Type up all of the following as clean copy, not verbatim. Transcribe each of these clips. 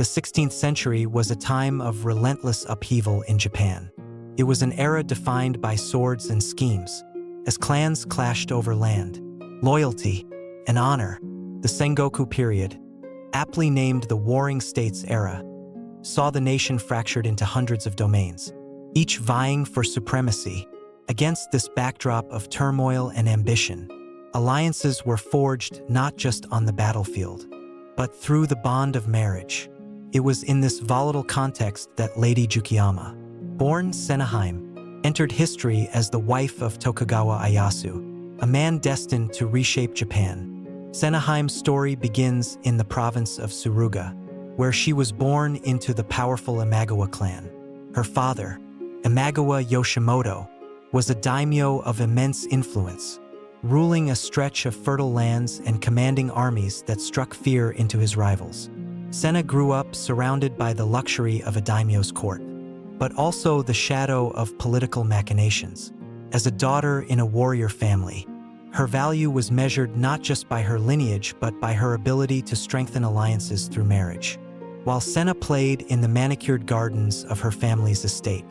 The 16th century was a time of relentless upheaval in Japan. It was an era defined by swords and schemes, as clans clashed over land, loyalty, and honor. The Sengoku period, aptly named the Warring States era, saw the nation fractured into hundreds of domains, each vying for supremacy. Against this backdrop of turmoil and ambition, alliances were forged not just on the battlefield, but through the bond of marriage. It was in this volatile context that Lady Tsukiyama, born Senaheim, entered history as the wife of Tokugawa Ieyasu, a man destined to reshape Japan. Senaheim's story begins in the province of Suruga, where she was born into the powerful Imagawa clan. Her father, Imagawa Yoshimoto, was a daimyo of immense influence, ruling a stretch of fertile lands and commanding armies that struck fear into his rivals. Sena grew up surrounded by the luxury of a daimyo's court, but also the shadow of political machinations. As a daughter in a warrior family, her value was measured not just by her lineage but by her ability to strengthen alliances through marriage. While Sena played in the manicured gardens of her family's estate,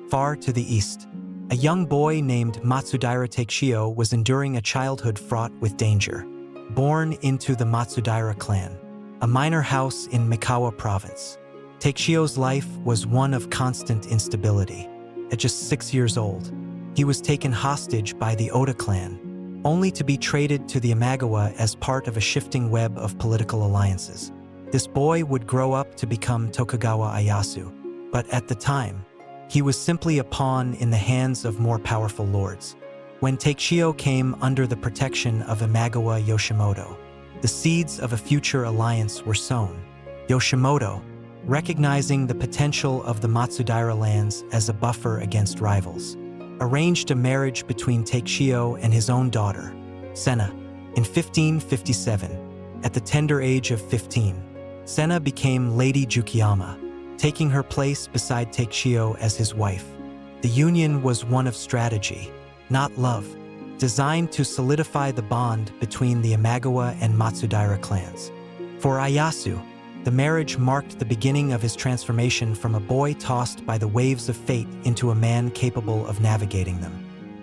far to the east, a young boy named Matsudaira Takeshio was enduring a childhood fraught with danger. Born into the Matsudaira clan, a minor house in Mikawa province, Takeshio's life was one of constant instability. At just 6 years old, he was taken hostage by the Oda clan, only to be traded to the Imagawa as part of a shifting web of political alliances. This boy would grow up to become Tokugawa Ieyasu, but at the time, he was simply a pawn in the hands of more powerful lords. When Takeshio came under the protection of Imagawa Yoshimoto, the seeds of a future alliance were sown. Yoshimoto, recognizing the potential of the Matsudaira lands as a buffer against rivals, arranged a marriage between Takeshio and his own daughter, Sena. In 1557, at the tender age of 15, Sena became Lady Tsukiyama, taking her place beside Takeshio as his wife. The union was one of strategy, not love, designed to solidify the bond between the Imagawa and Matsudaira clans. For Ieyasu, the marriage marked the beginning of his transformation from a boy tossed by the waves of fate into a man capable of navigating them.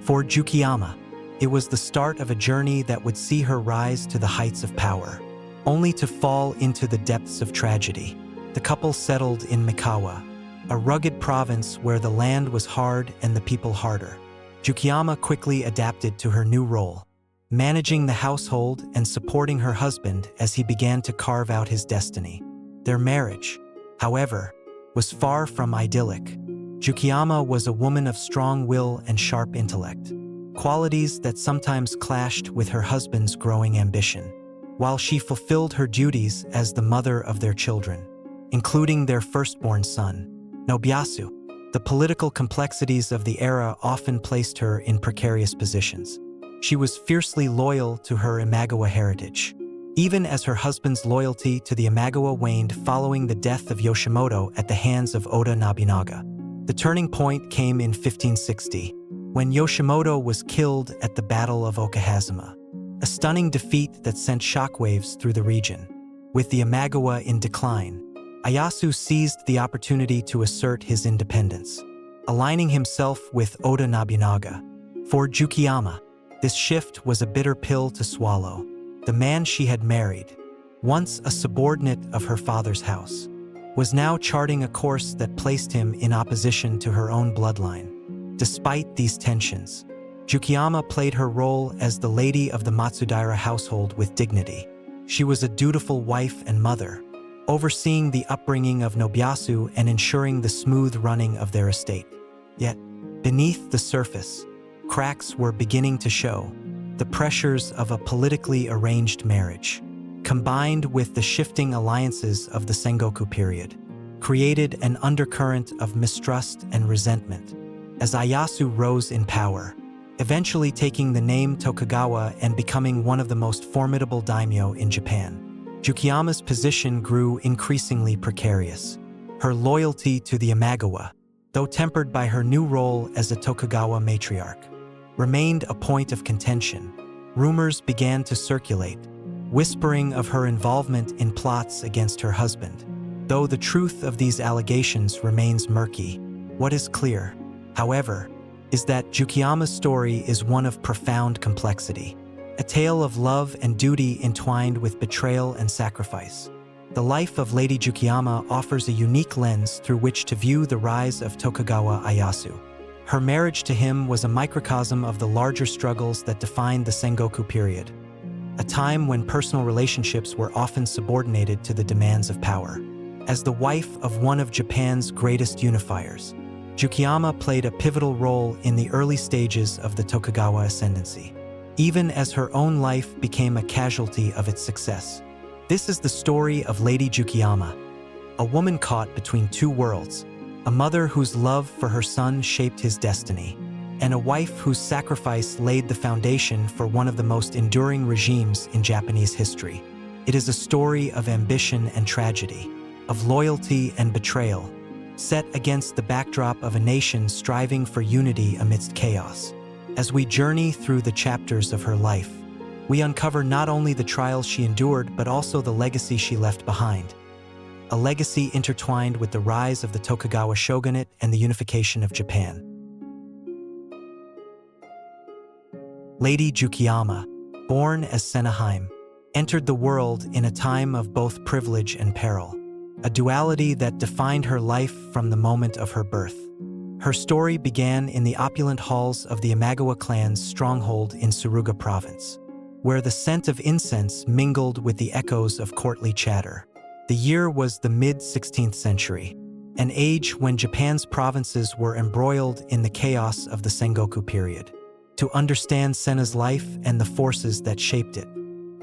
For Tsukiyama, it was the start of a journey that would see her rise to the heights of power, only to fall into the depths of tragedy. The couple settled in Mikawa, a rugged province where the land was hard and the people harder. Tsukiyama quickly adapted to her new role, managing the household and supporting her husband as he began to carve out his destiny. Their marriage, however, was far from idyllic. Tsukiyama was a woman of strong will and sharp intellect, qualities that sometimes clashed with her husband's growing ambition. While she fulfilled her duties as the mother of their children, including their firstborn son, Nobuyasu, the political complexities of the era often placed her in precarious positions. She was fiercely loyal to her Imagawa heritage, even as her husband's loyalty to the Imagawa waned following the death of Yoshimoto at the hands of Oda Nobunaga. The turning point came in 1560, when Yoshimoto was killed at the Battle of Okahazuma, a stunning defeat that sent shockwaves through the region. With the Imagawa in decline, Ieyasu seized the opportunity to assert his independence, aligning himself with Oda Nobunaga. For Tsukiyama, this shift was a bitter pill to swallow. The man she had married, once a subordinate of her father's house, was now charting a course that placed him in opposition to her own bloodline. Despite these tensions, Tsukiyama played her role as the lady of the Matsudaira household with dignity. She was a dutiful wife and mother, overseeing the upbringing of Nobuyasu and ensuring the smooth running of their estate. Yet, beneath the surface, cracks were beginning to show. The pressures of a politically arranged marriage, combined with the shifting alliances of the Sengoku period, created an undercurrent of mistrust and resentment. As Ieyasu rose in power, eventually taking the name Tokugawa and becoming one of the most formidable daimyo in Japan, Tsukiyama's position grew increasingly precarious. Her loyalty to the Imagawa, though tempered by her new role as a Tokugawa matriarch, remained a point of contention. Rumors began to circulate, whispering of her involvement in plots against her husband. Though the truth of these allegations remains murky, what is clear, however, is that Tsukiyama's story is one of profound complexity, a tale of love and duty entwined with betrayal and sacrifice. The life of Lady Tsukiyama offers a unique lens through which to view the rise of Tokugawa Ieyasu. Her marriage to him was a microcosm of the larger struggles that defined the Sengoku period, a time when personal relationships were often subordinated to the demands of power. As the wife of one of Japan's greatest unifiers, Tsukiyama played a pivotal role in the early stages of the Tokugawa ascendancy, even as her own life became a casualty of its success. This is the story of Lady Tsukiyama, a woman caught between two worlds, a mother whose love for her son shaped his destiny, and a wife whose sacrifice laid the foundation for one of the most enduring regimes in Japanese history. It is a story of ambition and tragedy, of loyalty and betrayal, set against the backdrop of a nation striving for unity amidst chaos. As we journey through the chapters of her life, we uncover not only the trials she endured but also the legacy she left behind, a legacy intertwined with the rise of the Tokugawa Shogunate and the unification of Japan. Lady Tsukiyama, born as Senaheim, entered the world in a time of both privilege and peril, a duality that defined her life from the moment of her birth. Her story began in the opulent halls of the Imagawa clan's stronghold in Suruga province, where the scent of incense mingled with the echoes of courtly chatter. The year was the mid-16th century, an age when Japan's provinces were embroiled in the chaos of the Sengoku period. To understand Sena's life and the forces that shaped it,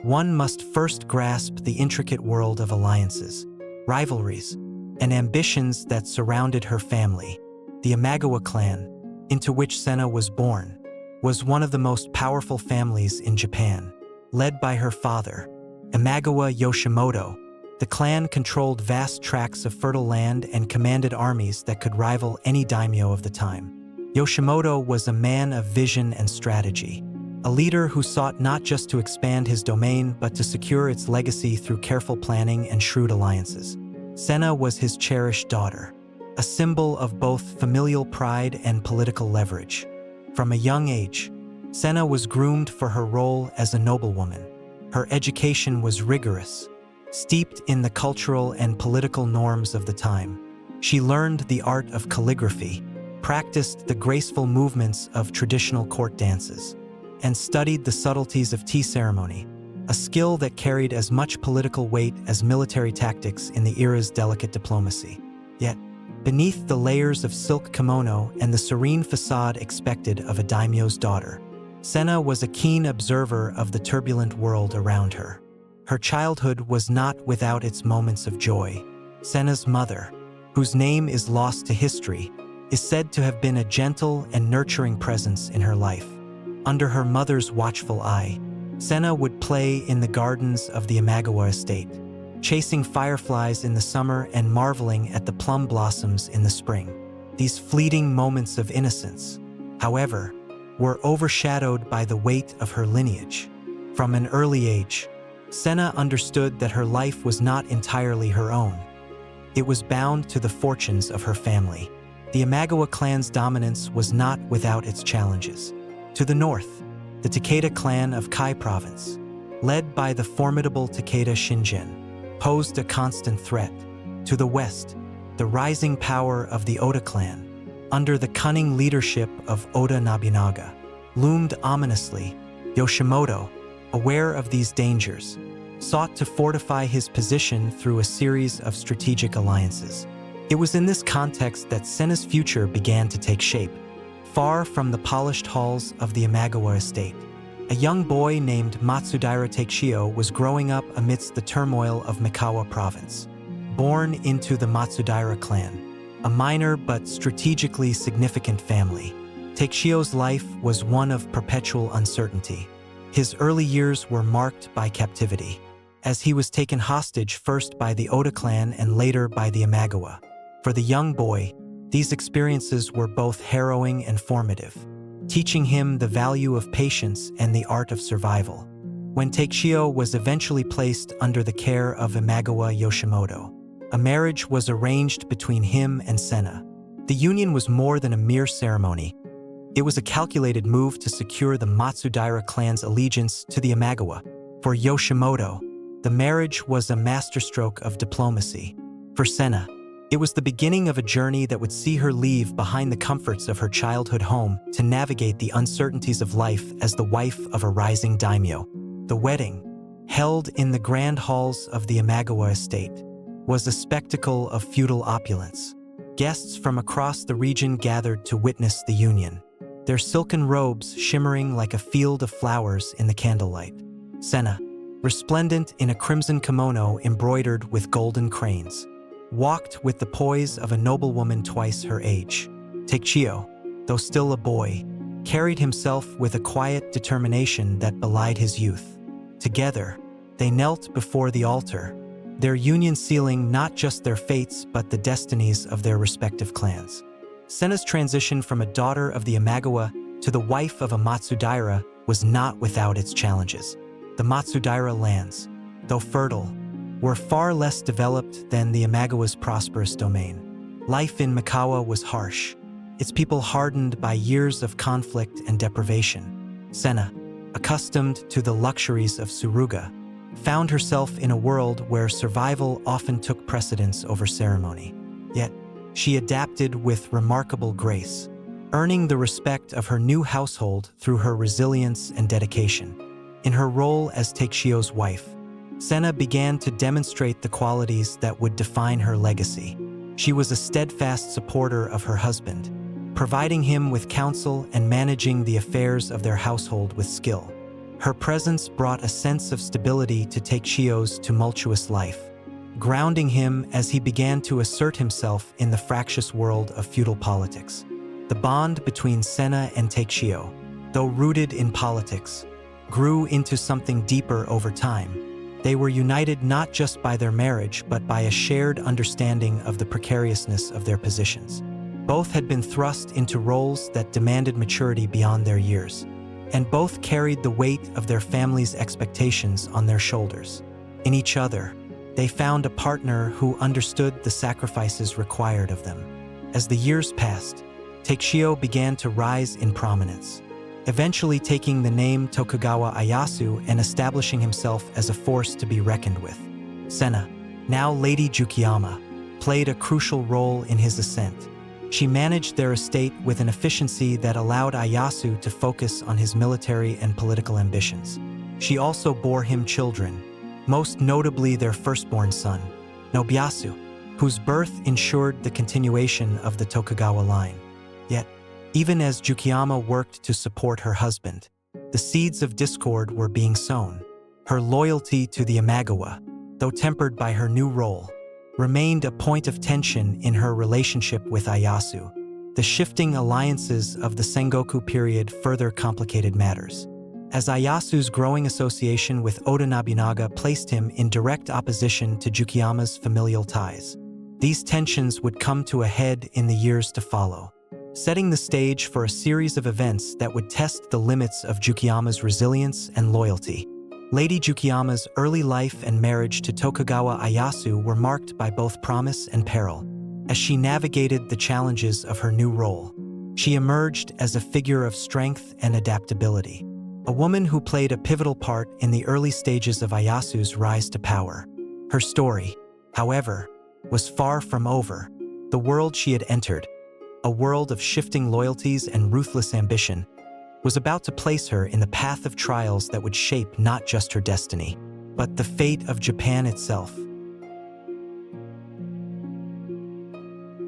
one must first grasp the intricate world of alliances, rivalries, and ambitions that surrounded her family. The Imagawa clan, into which Sena was born, was one of the most powerful families in Japan. Led by her father, Imagawa Yoshimoto, the clan controlled vast tracts of fertile land and commanded armies that could rival any daimyo of the time. Yoshimoto was a man of vision and strategy, a leader who sought not just to expand his domain but to secure its legacy through careful planning and shrewd alliances. Sena was his cherished daughter, a symbol of both familial pride and political leverage. From a young age, Sena was groomed for her role as a noblewoman. Her education was rigorous, steeped in the cultural and political norms of the time. She learned the art of calligraphy, practiced the graceful movements of traditional court dances, and studied the subtleties of tea ceremony, a skill that carried as much political weight as military tactics in the era's delicate diplomacy. Yet, beneath the layers of silk kimono and the serene facade expected of a daimyo's daughter, Sena was a keen observer of the turbulent world around her. Her childhood was not without its moments of joy. Sena's mother, whose name is lost to history, is said to have been a gentle and nurturing presence in her life. Under her mother's watchful eye, Sena would play in the gardens of the Imagawa estate, chasing fireflies in the summer and marveling at the plum blossoms in the spring. These fleeting moments of innocence, however, were overshadowed by the weight of her lineage. From an early age, Sena understood that her life was not entirely her own. It was bound to the fortunes of her family. The Imagawa clan's dominance was not without its challenges. To the north, the Takeda clan of Kai province, led by the formidable Takeda Shingen, posed a constant threat. To the west, the rising power of the Oda clan, under the cunning leadership of Oda Nobunaga, loomed ominously. Yoshimoto, aware of these dangers, sought to fortify his position through a series of strategic alliances. It was in this context that Sena's future began to take shape. Far from the polished halls of the Imagawa estate, a young boy named Matsudaira Takeshio was growing up amidst the turmoil of Mikawa province. Born into the Matsudaira clan, a minor but strategically significant family, Takeshio's life was one of perpetual uncertainty. His early years were marked by captivity, as he was taken hostage first by the Oda clan and later by the Imagawa. For the young boy, these experiences were both harrowing and formative, teaching him the value of patience and the art of survival. When Takeshio was eventually placed under the care of Imagawa Yoshimoto, A marriage was arranged between him and Senna. The union was more than a mere ceremony. It was a calculated move to secure the Matsudaira clan's allegiance to the Imagawa. For Yoshimoto, the marriage was a masterstroke of diplomacy. For Senna, it was the beginning of a journey that would see her leave behind the comforts of her childhood home to navigate the uncertainties of life as the wife of a rising daimyo. The wedding, held in the grand halls of the Imagawa estate, was a spectacle of feudal opulence. Guests from across the region gathered to witness the union, their silken robes shimmering like a field of flowers in the candlelight. Senna, resplendent in a crimson kimono embroidered with golden cranes, walked with the poise of a noblewoman twice her age. Takechiyo, though still a boy, carried himself with a quiet determination that belied his youth. Together, they knelt before the altar, their union sealing not just their fates but the destinies of their respective clans. Senna's transition from a daughter of the Imagawa to the wife of a Matsudaira was not without its challenges. The Matsudaira lands, though fertile, were far less developed than the Imagawa's prosperous domain. Life in Mikawa was harsh, its people hardened by years of conflict and deprivation. Senna, accustomed to the luxuries of Suruga, found herself in a world where survival often took precedence over ceremony. Yet, she adapted with remarkable grace, earning the respect of her new household through her resilience and dedication. In her role as Takechiyo's wife, Senna began to demonstrate the qualities that would define her legacy. She was a steadfast supporter of her husband, providing him with counsel and managing the affairs of their household with skill. Her presence brought a sense of stability to Takechiyo's tumultuous life, grounding him as he began to assert himself in the fractious world of feudal politics. The bond between Senna and Takechiyo, though rooted in politics, grew into something deeper over time. They were united not just by their marriage but by a shared understanding of the precariousness of their positions. Both had been thrust into roles that demanded maturity beyond their years, and both carried the weight of their family's expectations on their shoulders. In each other, they found a partner who understood the sacrifices required of them. As the years passed, Takechiyo began to rise in prominence, eventually taking the name Tokugawa Ieyasu and establishing himself as a force to be reckoned with. Senna, now Lady Tsukiyama, played a crucial role in his ascent. She managed their estate with an efficiency that allowed Ieyasu to focus on his military and political ambitions. She also bore him children, most notably their firstborn son, Nobuyasu, whose birth ensured the continuation of the Tokugawa line. Yet, even as Tsukiyama worked to support her husband, the seeds of discord were being sown. Her loyalty to the Imagawa, though tempered by her new role, remained a point of tension in her relationship with Ieyasu. The shifting alliances of the Sengoku period further complicated matters, as Ieyasu's growing association with Oda Nobunaga placed him in direct opposition to Tsukiyama's familial ties. These tensions would come to a head in the years to follow, setting the stage for a series of events that would test the limits of Tsukiyama's resilience and loyalty. Lady Tsukiyama's early life and marriage to Tokugawa Ieyasu were marked by both promise and peril. As she navigated the challenges of her new role, she emerged as a figure of strength and adaptability, a woman who played a pivotal part in the early stages of Ieyasu's rise to power. Her story, however, was far from over. The world she had entered, a world of shifting loyalties and ruthless ambition, was about to place her in the path of trials that would shape not just her destiny, but the fate of Japan itself.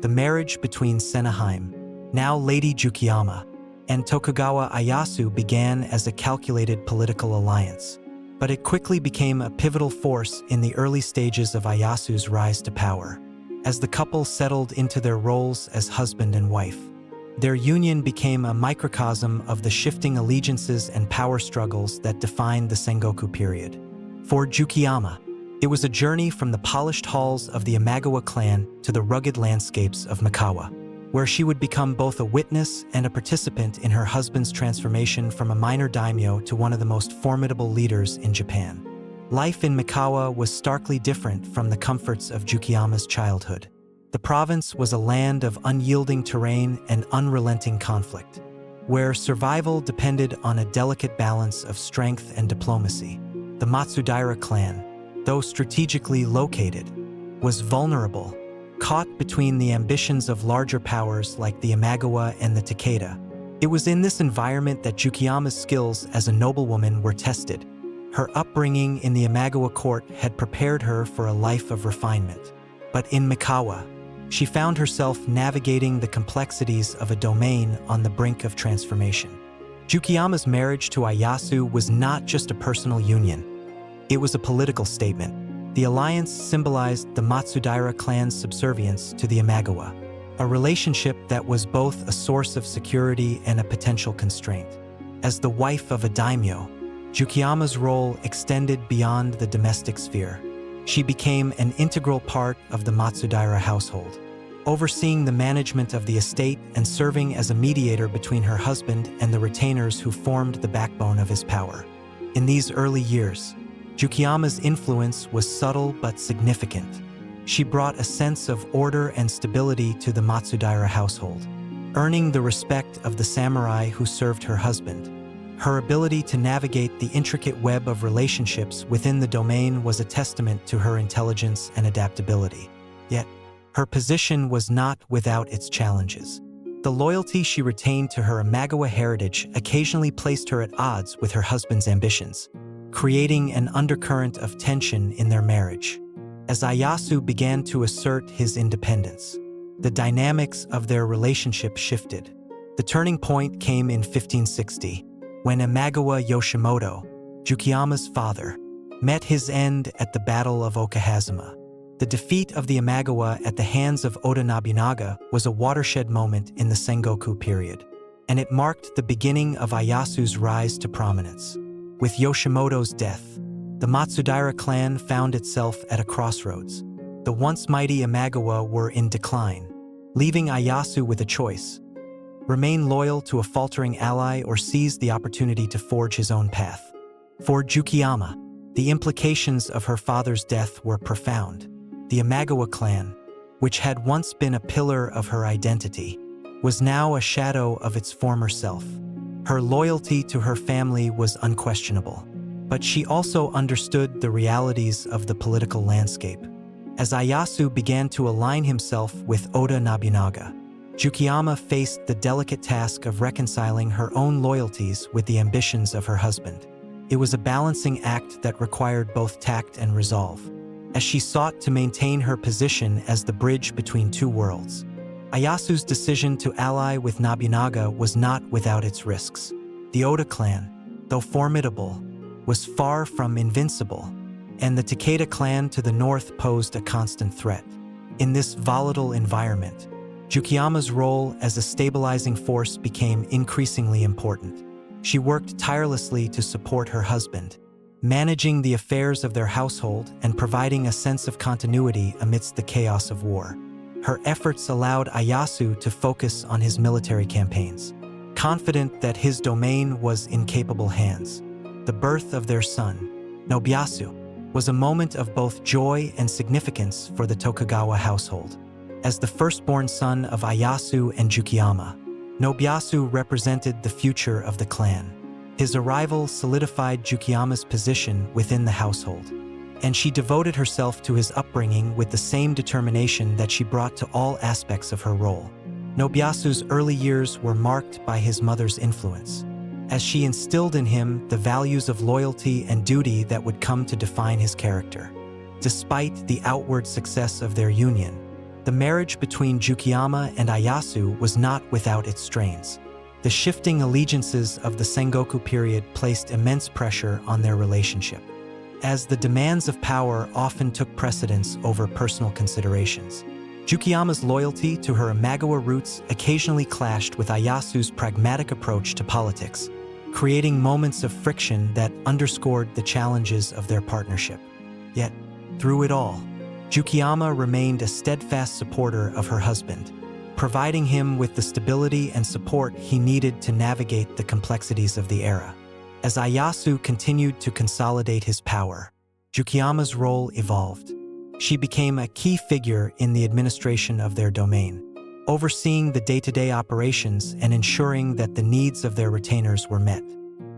The marriage between Senna, now Lady Tsukiyama, and Tokugawa Ieyasu began as a calculated political alliance, but it quickly became a pivotal force in the early stages of Ieyasu's rise to power. As the couple settled into their roles as husband and wife, their union became a microcosm of the shifting allegiances and power struggles that defined the Sengoku period. For Tsukiyama, it was a journey from the polished halls of the Imagawa clan to the rugged landscapes of Mikawa, where she would become both a witness and a participant in her husband's transformation from a minor daimyo to one of the most formidable leaders in Japan. Life in Mikawa was starkly different from the comforts of Tsukiyama's childhood. The province was a land of unyielding terrain and unrelenting conflict, where survival depended on a delicate balance of strength and diplomacy. The Matsudaira clan, though strategically located, was vulnerable, caught between the ambitions of larger powers like the Imagawa and the Takeda. It was in this environment that Tsukiyama's skills as a noblewoman were tested. Her upbringing in the Imagawa court had prepared her for a life of refinement. But in Mikawa, she found herself navigating the complexities of a domain on the brink of transformation. Tsukiyama's marriage to Ieyasu was not just a personal union. It was a political statement. The alliance symbolized the Matsudaira clan's subservience to the Imagawa, a relationship that was both a source of security and a potential constraint. As the wife of a daimyo, Tsukiyama's role extended beyond the domestic sphere. She became an integral part of the Matsudaira household, overseeing the management of the estate and serving as a mediator between her husband and the retainers who formed the backbone of his power. In these early years, Tsukiyama's influence was subtle but significant. She brought a sense of order and stability to the Matsudaira household, earning the respect of the samurai who served her husband. Her ability to navigate the intricate web of relationships within the domain was a testament to her intelligence and adaptability. Yet, her position was not without its challenges. The loyalty she retained to her Imagawa heritage occasionally placed her at odds with her husband's ambitions, creating an undercurrent of tension in their marriage. As Ieyasu began to assert his independence, the dynamics of their relationship shifted. The turning point came in 1560, when Imagawa Yoshimoto, Tsukiyama's father, met his end at the Battle of Okahazuma. The defeat of the Imagawa at the hands of Oda Nobunaga was a watershed moment in the Sengoku period, and it marked the beginning of Ieyasu's rise to prominence. With Yoshimoto's death, the Matsudaira clan found itself at a crossroads. The once mighty Imagawa were in decline, leaving Ieyasu with a choice: remain loyal to a faltering ally or seize the opportunity to forge his own path. For Tsukiyama, the implications of her father's death were profound. The Imagawa clan, which had once been a pillar of her identity, was now a shadow of its former self. Her loyalty to her family was unquestionable, but she also understood the realities of the political landscape. As Ieyasu began to align himself with Oda Nobunaga, Tsukiyama faced the delicate task of reconciling her own loyalties with the ambitions of her husband. It was a balancing act that required both tact and resolve, as she sought to maintain her position as the bridge between two worlds. Ieyasu's decision to ally with Nobunaga was not without its risks. The Oda clan, though formidable, was far from invincible, and the Takeda clan to the north posed a constant threat. In this volatile environment, Tsukiyama's role as a stabilizing force became increasingly important. She worked tirelessly to support her husband, managing the affairs of their household and providing a sense of continuity amidst the chaos of war. Her efforts allowed Ieyasu to focus on his military campaigns, confident that his domain was in capable hands. The birth of their son, Nobuyasu, was a moment of both joy and significance for the Tokugawa household. As the firstborn son of Ieyasu and Tsukiyama, Nobuyasu represented the future of the clan. His arrival solidified Tsukiyama's position within the household, and she devoted herself to his upbringing with the same determination that she brought to all aspects of her role. Nobuyasu's early years were marked by his mother's influence, as she instilled in him the values of loyalty and duty that would come to define his character. Despite the outward success of their union, the marriage between Tsukiyama and Ieyasu was not without its strains. The shifting allegiances of the Sengoku period placed immense pressure on their relationship, as the demands of power often took precedence over personal considerations. Tsukiyama's loyalty to her Imagawa roots occasionally clashed with Ieyasu's pragmatic approach to politics, creating moments of friction that underscored the challenges of their partnership. Yet, through it all, Tsukiyama remained a steadfast supporter of her husband, providing him with the stability and support he needed to navigate the complexities of the era. As Ieyasu continued to consolidate his power, Tsukiyama's role evolved. She became a key figure in the administration of their domain, overseeing the day-to-day operations and ensuring that the needs of their retainers were met.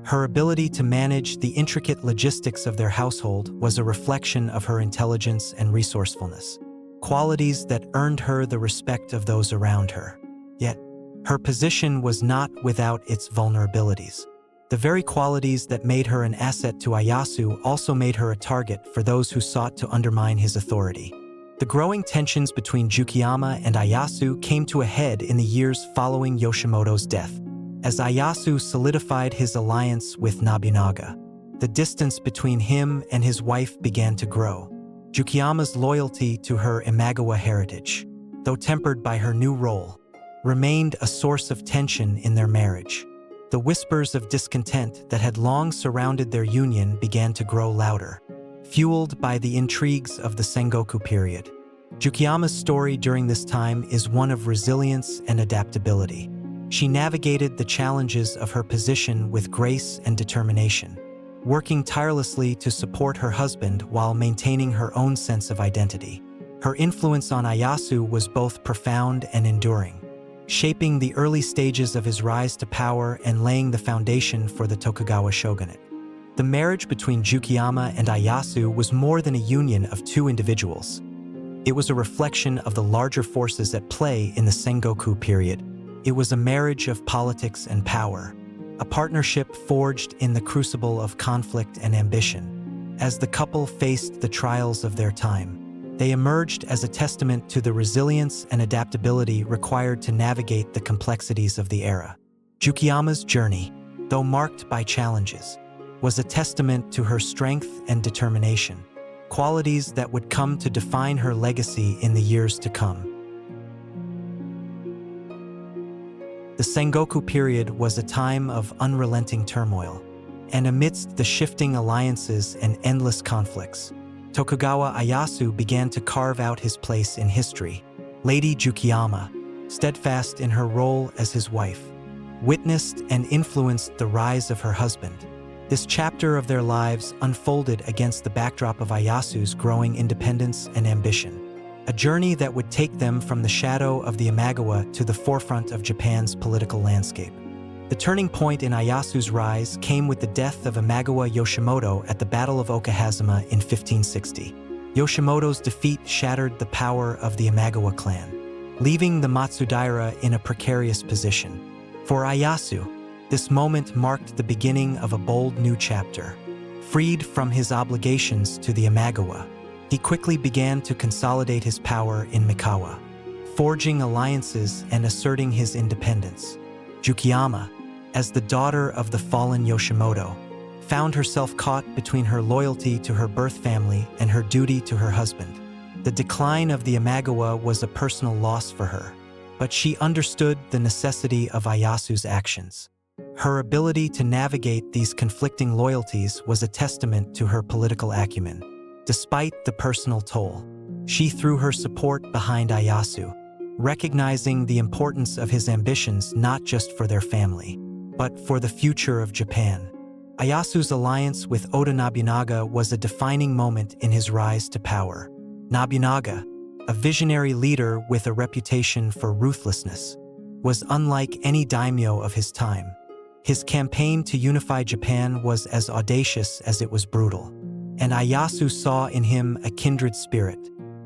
Her ability to manage the intricate logistics of their household was a reflection of her intelligence and resourcefulness, qualities that earned her the respect of those around her. Yet, her position was not without its vulnerabilities. The very qualities that made her an asset to Ieyasu also made her a target for those who sought to undermine his authority. The growing tensions between Tsukiyama and Ieyasu came to a head in the years following Yoshimoto's death. As Ieyasu solidified his alliance with Nobunaga, the distance between him and his wife began to grow. Tsukiyama's loyalty to her Imagawa heritage, though tempered by her new role, remained a source of tension in their marriage. The whispers of discontent that had long surrounded their union began to grow louder, fueled by the intrigues of the Sengoku period. Tsukiyama's story during this time is one of resilience and adaptability. She navigated the challenges of her position with grace and determination, working tirelessly to support her husband while maintaining her own sense of identity. Her influence on Ieyasu was both profound and enduring, shaping the early stages of his rise to power and laying the foundation for the Tokugawa Shogunate. The marriage between Tsukiyama and Ieyasu was more than a union of two individuals. It was a reflection of the larger forces at play in the Sengoku period. It was a marriage of politics and power, a partnership forged in the crucible of conflict and ambition. As the couple faced the trials of their time, they emerged as a testament to the resilience and adaptability required to navigate the complexities of the era. Tsukiyama's journey, though marked by challenges, was a testament to her strength and determination, qualities that would come to define her legacy in the years to come. The Sengoku period was a time of unrelenting turmoil, and amidst the shifting alliances and endless conflicts, Tokugawa Ieyasu began to carve out his place in history. Lady Tsukiyama, steadfast in her role as his wife, witnessed and influenced the rise of her husband. This chapter of their lives unfolded against the backdrop of Ieyasu's growing independence and ambition, a journey that would take them from the shadow of the Imagawa to the forefront of Japan's political landscape. The turning point in Ieyasu's rise came with the death of Imagawa Yoshimoto at the Battle of Okahazama in 1560. Yoshimoto's defeat shattered the power of the Imagawa clan, leaving the Matsudaira in a precarious position. For Ieyasu, this moment marked the beginning of a bold new chapter. Freed from his obligations to the Imagawa, he quickly began to consolidate his power in Mikawa, forging alliances and asserting his independence. Tsukiyama, as the daughter of the fallen Yoshimoto, found herself caught between her loyalty to her birth family and her duty to her husband. The decline of the Imagawa was a personal loss for her, but she understood the necessity of Ieyasu's actions. Her ability to navigate these conflicting loyalties was a testament to her political acumen. Despite the personal toll, she threw her support behind Ieyasu, recognizing the importance of his ambitions not just for their family, but for the future of Japan. Ieyasu's alliance with Oda Nobunaga was a defining moment in his rise to power. Nobunaga, a visionary leader with a reputation for ruthlessness, was unlike any daimyo of his time. His campaign to unify Japan was as audacious as it was brutal, and Ieyasu saw in him a kindred spirit.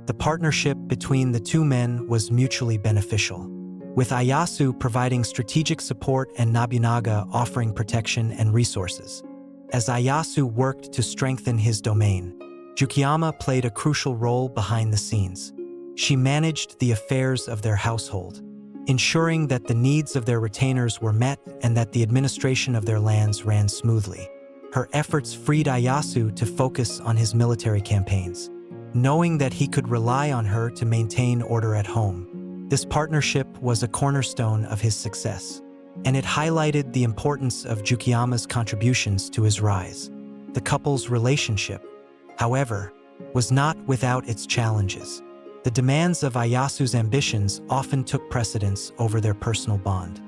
The partnership between the two men was mutually beneficial, with Ieyasu providing strategic support and Nobunaga offering protection and resources. As Ieyasu worked to strengthen his domain, Tsukiyama played a crucial role behind the scenes. She managed the affairs of their household, ensuring that the needs of their retainers were met and that the administration of their lands ran smoothly. Her efforts freed Ieyasu to focus on his military campaigns, knowing that he could rely on her to maintain order at home. This partnership was a cornerstone of his success, and it highlighted the importance of Tsukiyama's contributions to his rise. The couple's relationship, however, was not without its challenges. The demands of Ieyasu's ambitions often took precedence over their personal bond,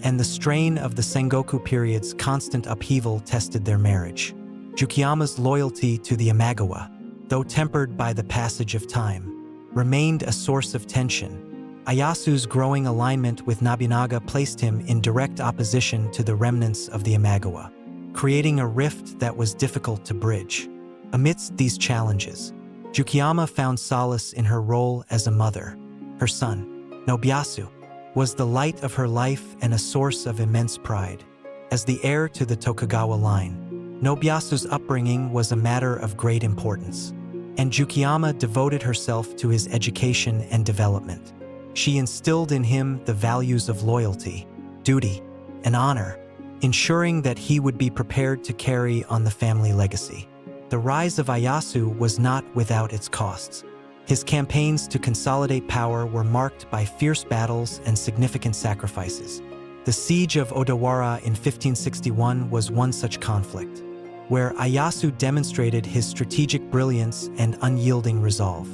and the strain of the Sengoku period's constant upheaval tested their marriage. Jukiyama's loyalty to the Imagawa, though tempered by the passage of time, remained a source of tension. Ieyasu's growing alignment with Nobunaga placed him in direct opposition to the remnants of the Imagawa, creating a rift that was difficult to bridge. Amidst these challenges, Jukiyama found solace in her role as a mother. Her son, Nobuyasu, was the light of her life and a source of immense pride. As the heir to the Tokugawa line, Nobuyasu's upbringing was a matter of great importance, and Jukiyama devoted herself to his education and development. She instilled in him the values of loyalty, duty, and honor, ensuring that he would be prepared to carry on the family legacy. The rise of Ieyasu was not without its costs. His campaigns to consolidate power were marked by fierce battles and significant sacrifices. The siege of Odawara in 1561 was one such conflict, where Ieyasu demonstrated his strategic brilliance and unyielding resolve.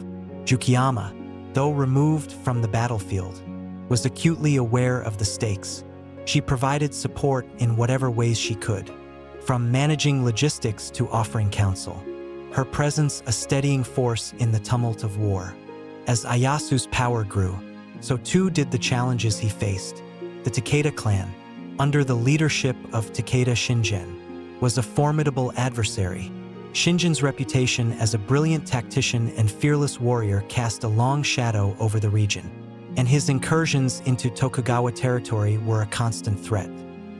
Jukiyama, though removed from the battlefield, was acutely aware of the stakes. She provided support in whatever ways she could, from managing logistics to offering counsel, her presence a steadying force in the tumult of war. As Ieyasu's power grew, so too did the challenges he faced. The Takeda clan, under the leadership of Takeda Shingen, was a formidable adversary. Shingen's reputation as a brilliant tactician and fearless warrior cast a long shadow over the region, and his incursions into Tokugawa territory were a constant threat.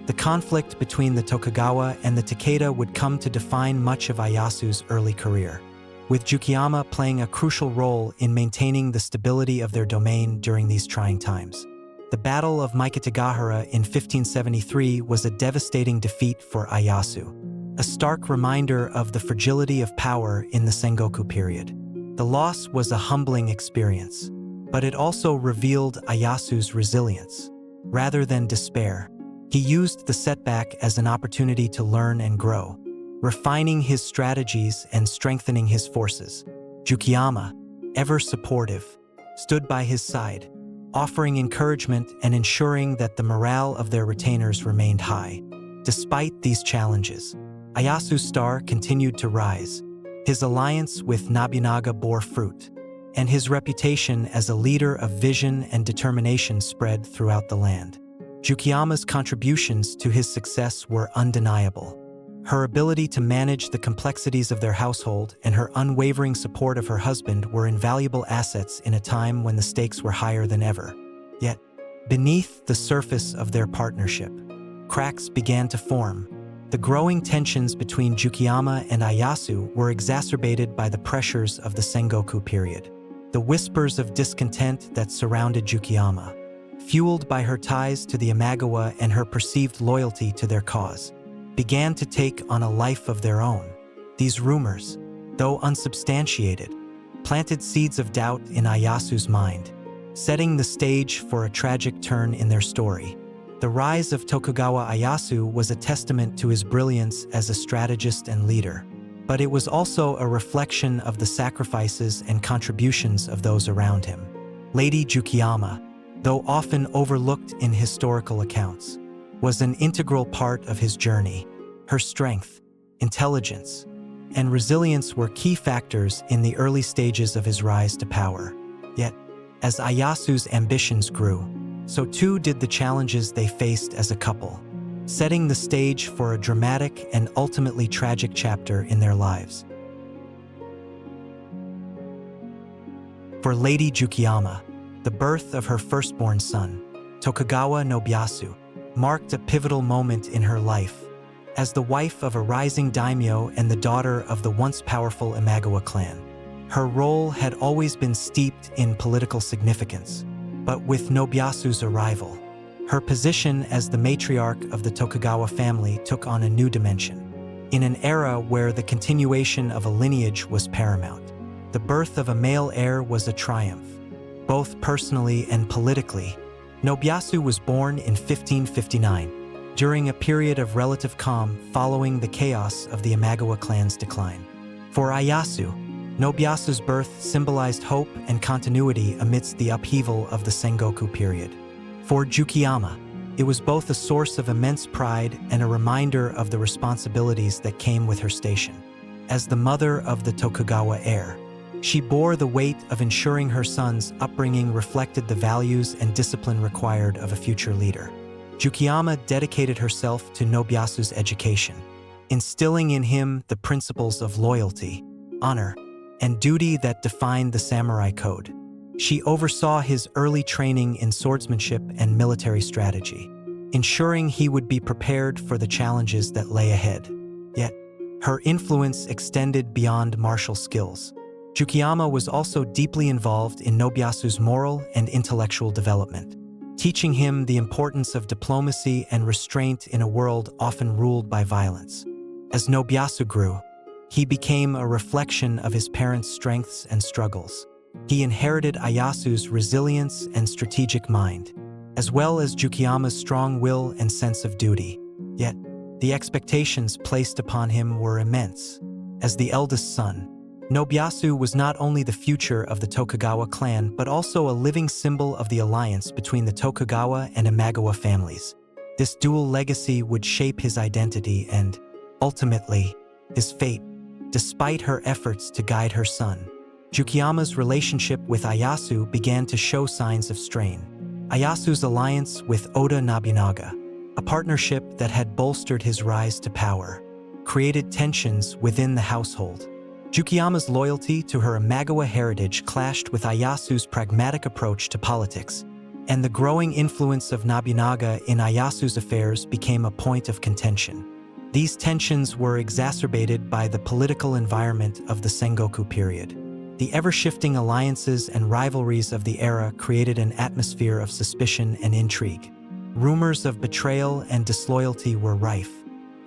The conflict between the Tokugawa and the Takeda would come to define much of Ieyasu's early career, with Jukiyama playing a crucial role in maintaining the stability of their domain during these trying times. The Battle of Mikitagahara in 1573 was a devastating defeat for Ieyasu, a stark reminder of the fragility of power in the Sengoku period. The loss was a humbling experience, but it also revealed Ieyasu's resilience. Rather than despair, he used the setback as an opportunity to learn and grow, refining his strategies and strengthening his forces. Jukiyama, ever supportive, stood by his side, offering encouragement and ensuring that the morale of their retainers remained high. Despite these challenges, Ieyasu's star continued to rise. His alliance with Nobunaga bore fruit, and his reputation as a leader of vision and determination spread throughout the land. Jukiyama's contributions to his success were undeniable. Her ability to manage the complexities of their household and her unwavering support of her husband were invaluable assets in a time when the stakes were higher than ever. Yet, beneath the surface of their partnership, cracks began to form. The growing tensions between Jukiyama and Ieyasu were exacerbated by the pressures of the Sengoku period. The whispers of discontent that surrounded Jukiyama, fueled by her ties to the Imagawa and her perceived loyalty to their cause, began to take on a life of their own. These rumors, though unsubstantiated, planted seeds of doubt in Ieyasu's mind, setting the stage for a tragic turn in their story. The rise of Tokugawa Ieyasu was a testament to his brilliance as a strategist and leader, but it was also a reflection of the sacrifices and contributions of those around him. Lady Tsukiyama, though often overlooked in historical accounts, was an integral part of his journey. Her strength, intelligence, and resilience were key factors in the early stages of his rise to power. Yet, as Ieyasu's ambitions grew, so too did the challenges they faced as a couple, setting the stage for a dramatic and ultimately tragic chapter in their lives. For Lady Tsukiyama, the birth of her firstborn son, Tokugawa Nobuyasu, marked a pivotal moment in her life. As the wife of a rising daimyo and the daughter of the once powerful Imagawa clan, her role had always been steeped in political significance. But with Nobuyasu's arrival, her position as the matriarch of the Tokugawa family took on a new dimension. In an era where the continuation of a lineage was paramount, the birth of a male heir was a triumph. Both personally and politically, Nobuyasu was born in 1559, during a period of relative calm following the chaos of the Imagawa clan's decline. For Ieyasu, Nobuyasu's birth symbolized hope and continuity amidst the upheaval of the Sengoku period. For Jukiyama, It was both a source of immense pride and a reminder of the responsibilities that came with her station. As the mother of the Tokugawa heir, she bore the weight of ensuring her son's upbringing reflected the values and discipline required of a future leader. Tsukiyama dedicated herself to Nobiyasu's education, instilling in him the principles of loyalty, honor, and duty that defined the samurai code. She oversaw his early training in swordsmanship and military strategy, ensuring he would be prepared for the challenges that lay ahead. Yet, her influence extended beyond martial skills. Tsukiyama was also deeply involved in Nobiyasu's moral and intellectual development, teaching him the importance of diplomacy and restraint in a world often ruled by violence. As Nobiyasu grew, he became a reflection of his parents' strengths and struggles. He inherited Ieyasu's resilience and strategic mind, as well as Tsukiyama's strong will and sense of duty. Yet, the expectations placed upon him were immense. As the eldest son, Nobiyasu was not only the future of the Tokugawa clan but also a living symbol of the alliance between the Tokugawa and Imagawa families. This dual legacy would shape his identity and, ultimately, his fate, despite her efforts to guide her son. Tsukiyama's relationship with Ieyasu began to show signs of strain. Ieyasu's alliance with Oda Nobunaga, a partnership that had bolstered his rise to power, created tensions within the household. Tsukiyama's loyalty to her Imagawa heritage clashed with Ieyasu's pragmatic approach to politics, and the growing influence of Nobunaga in Ieyasu's affairs became a point of contention. These tensions were exacerbated by the political environment of the Sengoku period. The ever-shifting alliances and rivalries of the era created an atmosphere of suspicion and intrigue. Rumors of betrayal and disloyalty were rife,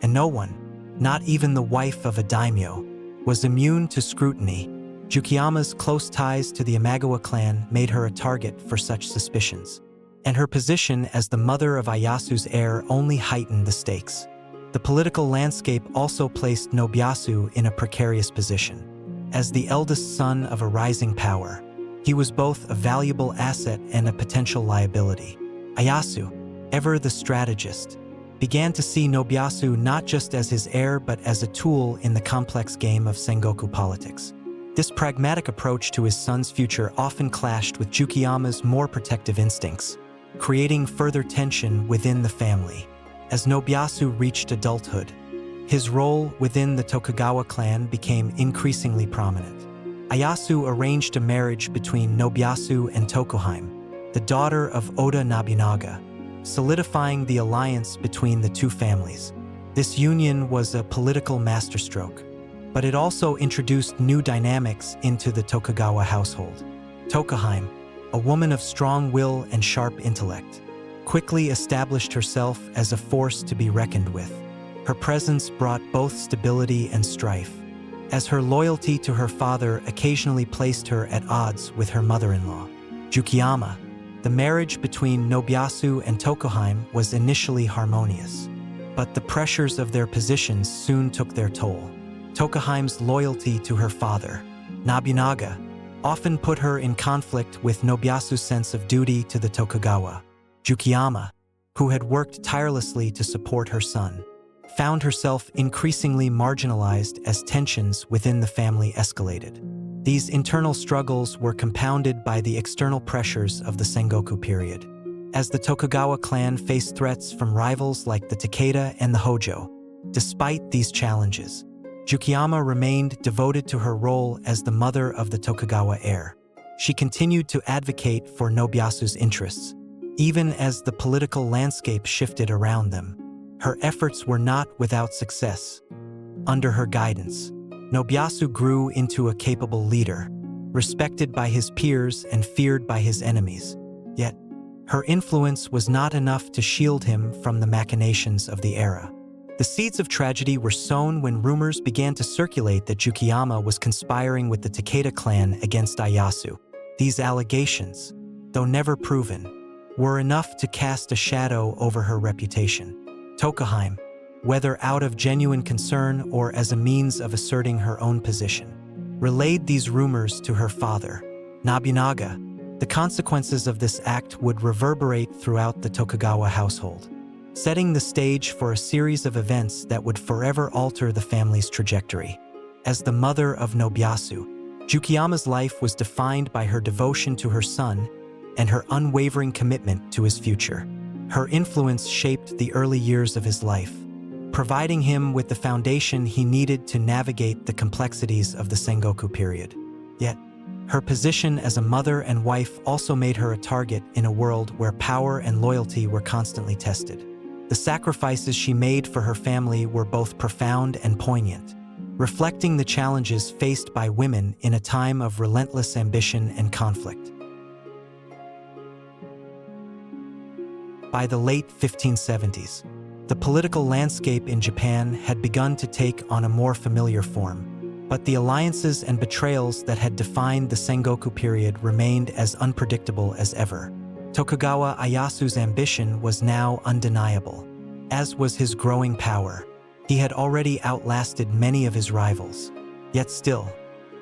and no one, not even the wife of a daimyo, was immune to scrutiny. Tsukiyama's close ties to the Imagawa clan made her a target for such suspicions, and her position as the mother of Ieyasu's heir only heightened the stakes. The political landscape also placed Nobuyasu in a precarious position. As the eldest son of a rising power, he was both a valuable asset and a potential liability. Ieyasu, ever the strategist, began to see Nobuyasu not just as his heir but as a tool in the complex game of Sengoku politics. This pragmatic approach to his son's future often clashed with Tsukiyama's more protective instincts, creating further tension within the family. As Nobuyasu reached adulthood, his role within the Tokugawa clan became increasingly prominent. Ieyasu arranged a marriage between Nobuyasu and Tokuhime, the daughter of Oda Nobunaga, solidifying the alliance between the two families. This union was a political masterstroke, but it also introduced new dynamics into the Tokugawa household. Tokuhime, a woman of strong will and sharp intellect, quickly established herself as a force to be reckoned with. Her presence brought both stability and strife, as her loyalty to her father occasionally placed her at odds with her mother-in-law. Tsukiyama. The marriage between Nobuyasu and Tokuhime was initially harmonious, but the pressures of their positions soon took their toll. Tokuhime's loyalty to her father, Nobunaga, often put her in conflict with Nobuyasu's sense of duty to the Tokugawa. Tsukiyama, who had worked tirelessly to support her son, found herself increasingly marginalized as tensions within the family escalated. These internal struggles were compounded by the external pressures of the Sengoku period. As the Tokugawa clan faced threats from rivals like the Takeda and the Hojo, despite these challenges, Tsukiyama remained devoted to her role as the mother of the Tokugawa heir. She continued to advocate for Nobuyasu's interests, even as the political landscape shifted around them. Her efforts were not without success. Under her guidance, Nobuyasu grew into a capable leader, respected by his peers and feared by his enemies. Yet, her influence was not enough to shield him from the machinations of the era. The seeds of tragedy were sown when rumors began to circulate that Tsukiyama was conspiring with the Takeda clan against Ieyasu. These allegations, though never proven, were enough to cast a shadow over her reputation. Tokuhime, whether out of genuine concern or as a means of asserting her own position, relayed these rumors to her father, Nobunaga, The consequences of this act would reverberate throughout the Tokugawa household, setting the stage for a series of events that would forever alter the family's trajectory. As the mother of Nobuyasu, Tsukiyama's life was defined by her devotion to her son and her unwavering commitment to his future. Her influence shaped the early years of his life, providing him with the foundation he needed to navigate the complexities of the Sengoku period. Yet, her position as a mother and wife also made her a target in a world where power and loyalty were constantly tested. The sacrifices she made for her family were both profound and poignant, reflecting the challenges faced by women in a time of relentless ambition and conflict. By the late 1570s, the political landscape in Japan had begun to take on a more familiar form, but the alliances and betrayals that had defined the Sengoku period remained as unpredictable as ever. Tokugawa Ieyasu's ambition was now undeniable, as was his growing power. He had already outlasted many of his rivals. Yet still,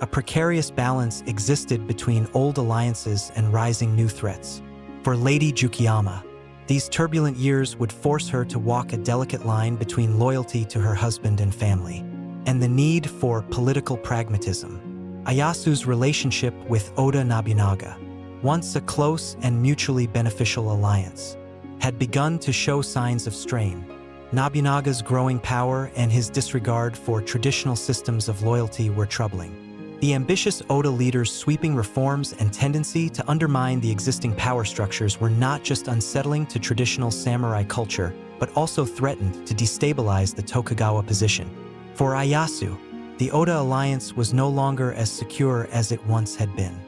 a precarious balance existed between old alliances and rising new threats. For Lady Tsukiyama, these turbulent years would force her to walk a delicate line between loyalty to her husband and family, and the need for political pragmatism. Ieyasu's relationship with Oda Nobunaga, once a close and mutually beneficial alliance, had begun to show signs of strain. Nobunaga's growing power and his disregard for traditional systems of loyalty were troubling. The ambitious Oda leader's sweeping reforms and tendency to undermine the existing power structures were not just unsettling to traditional samurai culture, but also threatened to destabilize the Tokugawa position. For Ieyasu, the Oda alliance was no longer as secure as it once had been.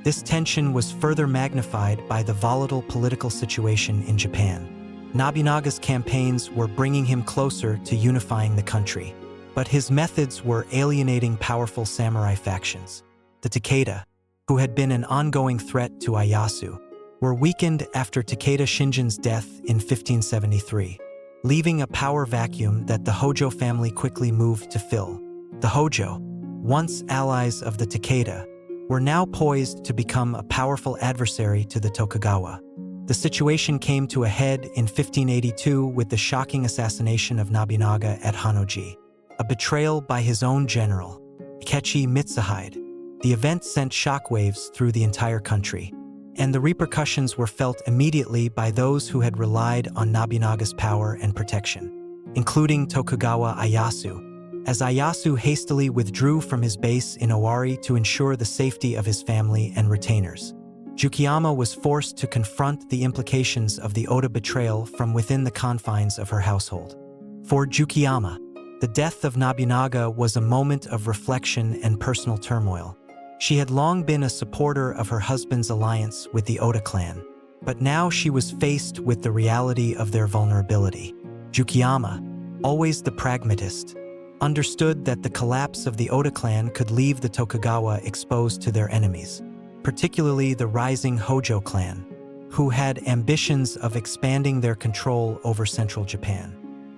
This tension was further magnified by the volatile political situation in Japan. Nobunaga's campaigns were bringing him closer to unifying the country, but his methods were alienating powerful samurai factions. The Takeda, who had been an ongoing threat to Ieyasu, were weakened after Takeda Shingen's death in 1573, leaving a power vacuum that the Hojo family quickly moved to fill. The Hojo, once allies of the Takeda, were now poised to become a powerful adversary to the Tokugawa. The situation came to a head in 1582 with the shocking assassination of Nobunaga at Honnoji, a betrayal by his own general, Akechi Mitsuhide. The event sent shockwaves through the entire country, and the repercussions were felt immediately by those who had relied on Nobunaga's power and protection, including Tokugawa Ieyasu, as Ieyasu hastily withdrew from his base in Owari to ensure the safety of his family and retainers. Tsukiyama was forced to confront the implications of the Oda betrayal from within the confines of her household. For Tsukiyama, the death of Nobunaga was a moment of reflection and personal turmoil. She had long been a supporter of her husband's alliance with the Oda clan, but now she was faced with the reality of their vulnerability. Tsukiyama, always the pragmatist, understood that the collapse of the Oda clan could leave the Tokugawa exposed to their enemies, particularly the rising Hojo clan, who had ambitions of expanding their control over central Japan.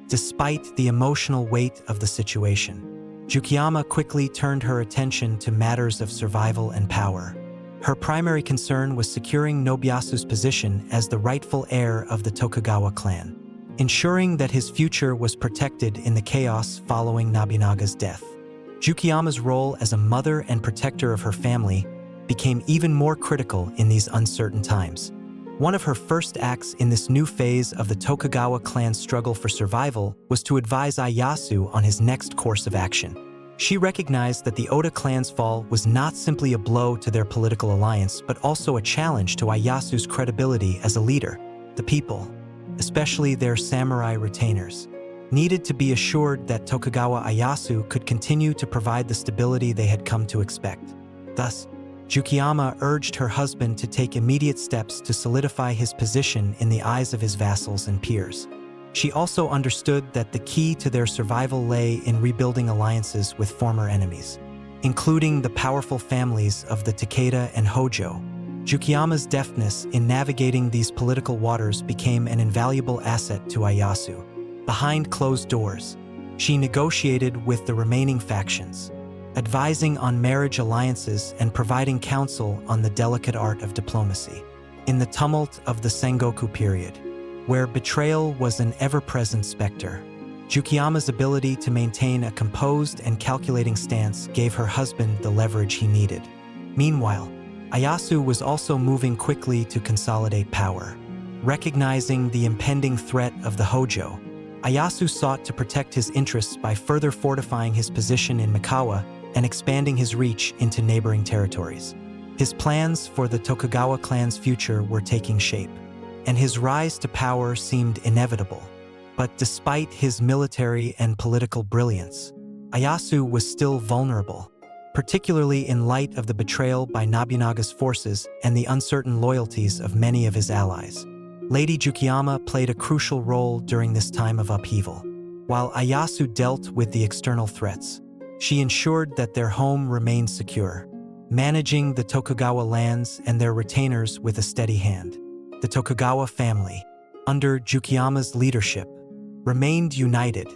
Despite the emotional weight of the situation, Tsukiyama quickly turned her attention to matters of survival and power. Her primary concern was securing Nobuyasu's position as the rightful heir of the Tokugawa clan, ensuring that his future was protected in the chaos following Nobunaga's death. Tsukiyama's role as a mother and protector of her family became even more critical in these uncertain times. One of her first acts in this new phase of the Tokugawa clan's struggle for survival was to advise Ieyasu on his next course of action. She recognized that the Oda clan's fall was not simply a blow to their political alliance, but also a challenge to Ieyasu's credibility as a leader. The people, especially their samurai retainers, needed to be assured that Tokugawa Ieyasu could continue to provide the stability they had come to expect. Thus, Tsukiyama urged her husband to take immediate steps to solidify his position in the eyes of his vassals and peers. She also understood that the key to their survival lay in rebuilding alliances with former enemies, including the powerful families of the Takeda and Hojo. Tsukiyama's deftness in navigating these political waters became an invaluable asset to Ieyasu. Behind closed doors, she negotiated with the remaining factions, advising on marriage alliances and providing counsel on the delicate art of diplomacy. In the tumult of the Sengoku period, where betrayal was an ever-present specter, Tsukiyama's ability to maintain a composed and calculating stance gave her husband the leverage he needed. Meanwhile, Ieyasu was also moving quickly to consolidate power. Recognizing the impending threat of the Hojo, Ieyasu sought to protect his interests by further fortifying his position in Mikawa and expanding his reach into neighboring territories. His plans for the Tokugawa clan's future were taking shape, and his rise to power seemed inevitable. But despite his military and political brilliance, Ieyasu was still vulnerable, particularly in light of the betrayal by Nobunaga's forces and the uncertain loyalties of many of his allies. Lady Tsukiyama played a crucial role during this time of upheaval. While Ieyasu dealt with the external threats, she ensured that their home remained secure, managing the Tokugawa lands and their retainers with a steady hand. The Tokugawa family, under Tsukiyama's leadership, remained united,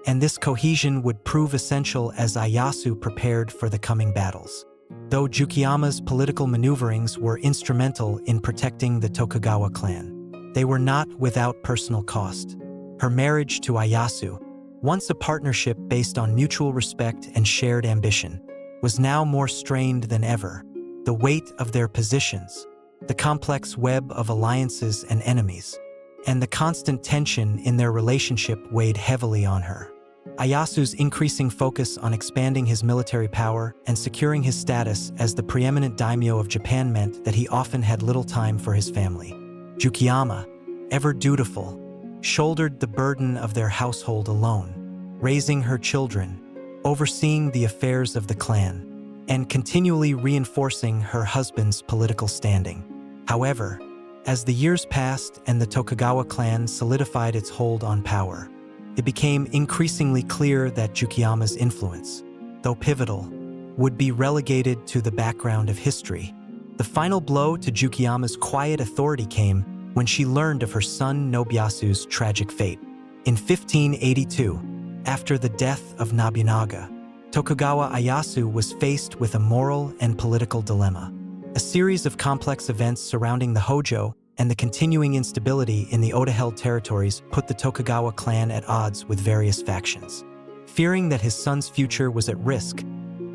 and this cohesion would prove essential as Ieyasu prepared for the coming battles. Though Tsukiyama's political maneuverings were instrumental in protecting the Tokugawa clan, they were not without personal cost. Her marriage to Ieyasu, once a partnership based on mutual respect and shared ambition, was now more strained than ever. The weight of their positions, the complex web of alliances and enemies, and the constant tension in their relationship weighed heavily on her. Ieyasu's increasing focus on expanding his military power and securing his status as the preeminent daimyo of Japan meant that he often had little time for his family. Tsukiyama, ever dutiful, shouldered the burden of their household alone, raising her children, overseeing the affairs of the clan, and continually reinforcing her husband's political standing. However, as the years passed and the Tokugawa clan solidified its hold on power, it became increasingly clear that Tsukiyama's influence, though pivotal, would be relegated to the background of history. The final blow to Tsukiyama's quiet authority came when she learned of her son Nobuyasu's tragic fate. In 1582, after the death of Nobunaga, Tokugawa Ieyasu was faced with a moral and political dilemma. A series of complex events surrounding the Hojo and the continuing instability in the Oda-held territories put the Tokugawa clan at odds with various factions. Fearing that his son's future was at risk,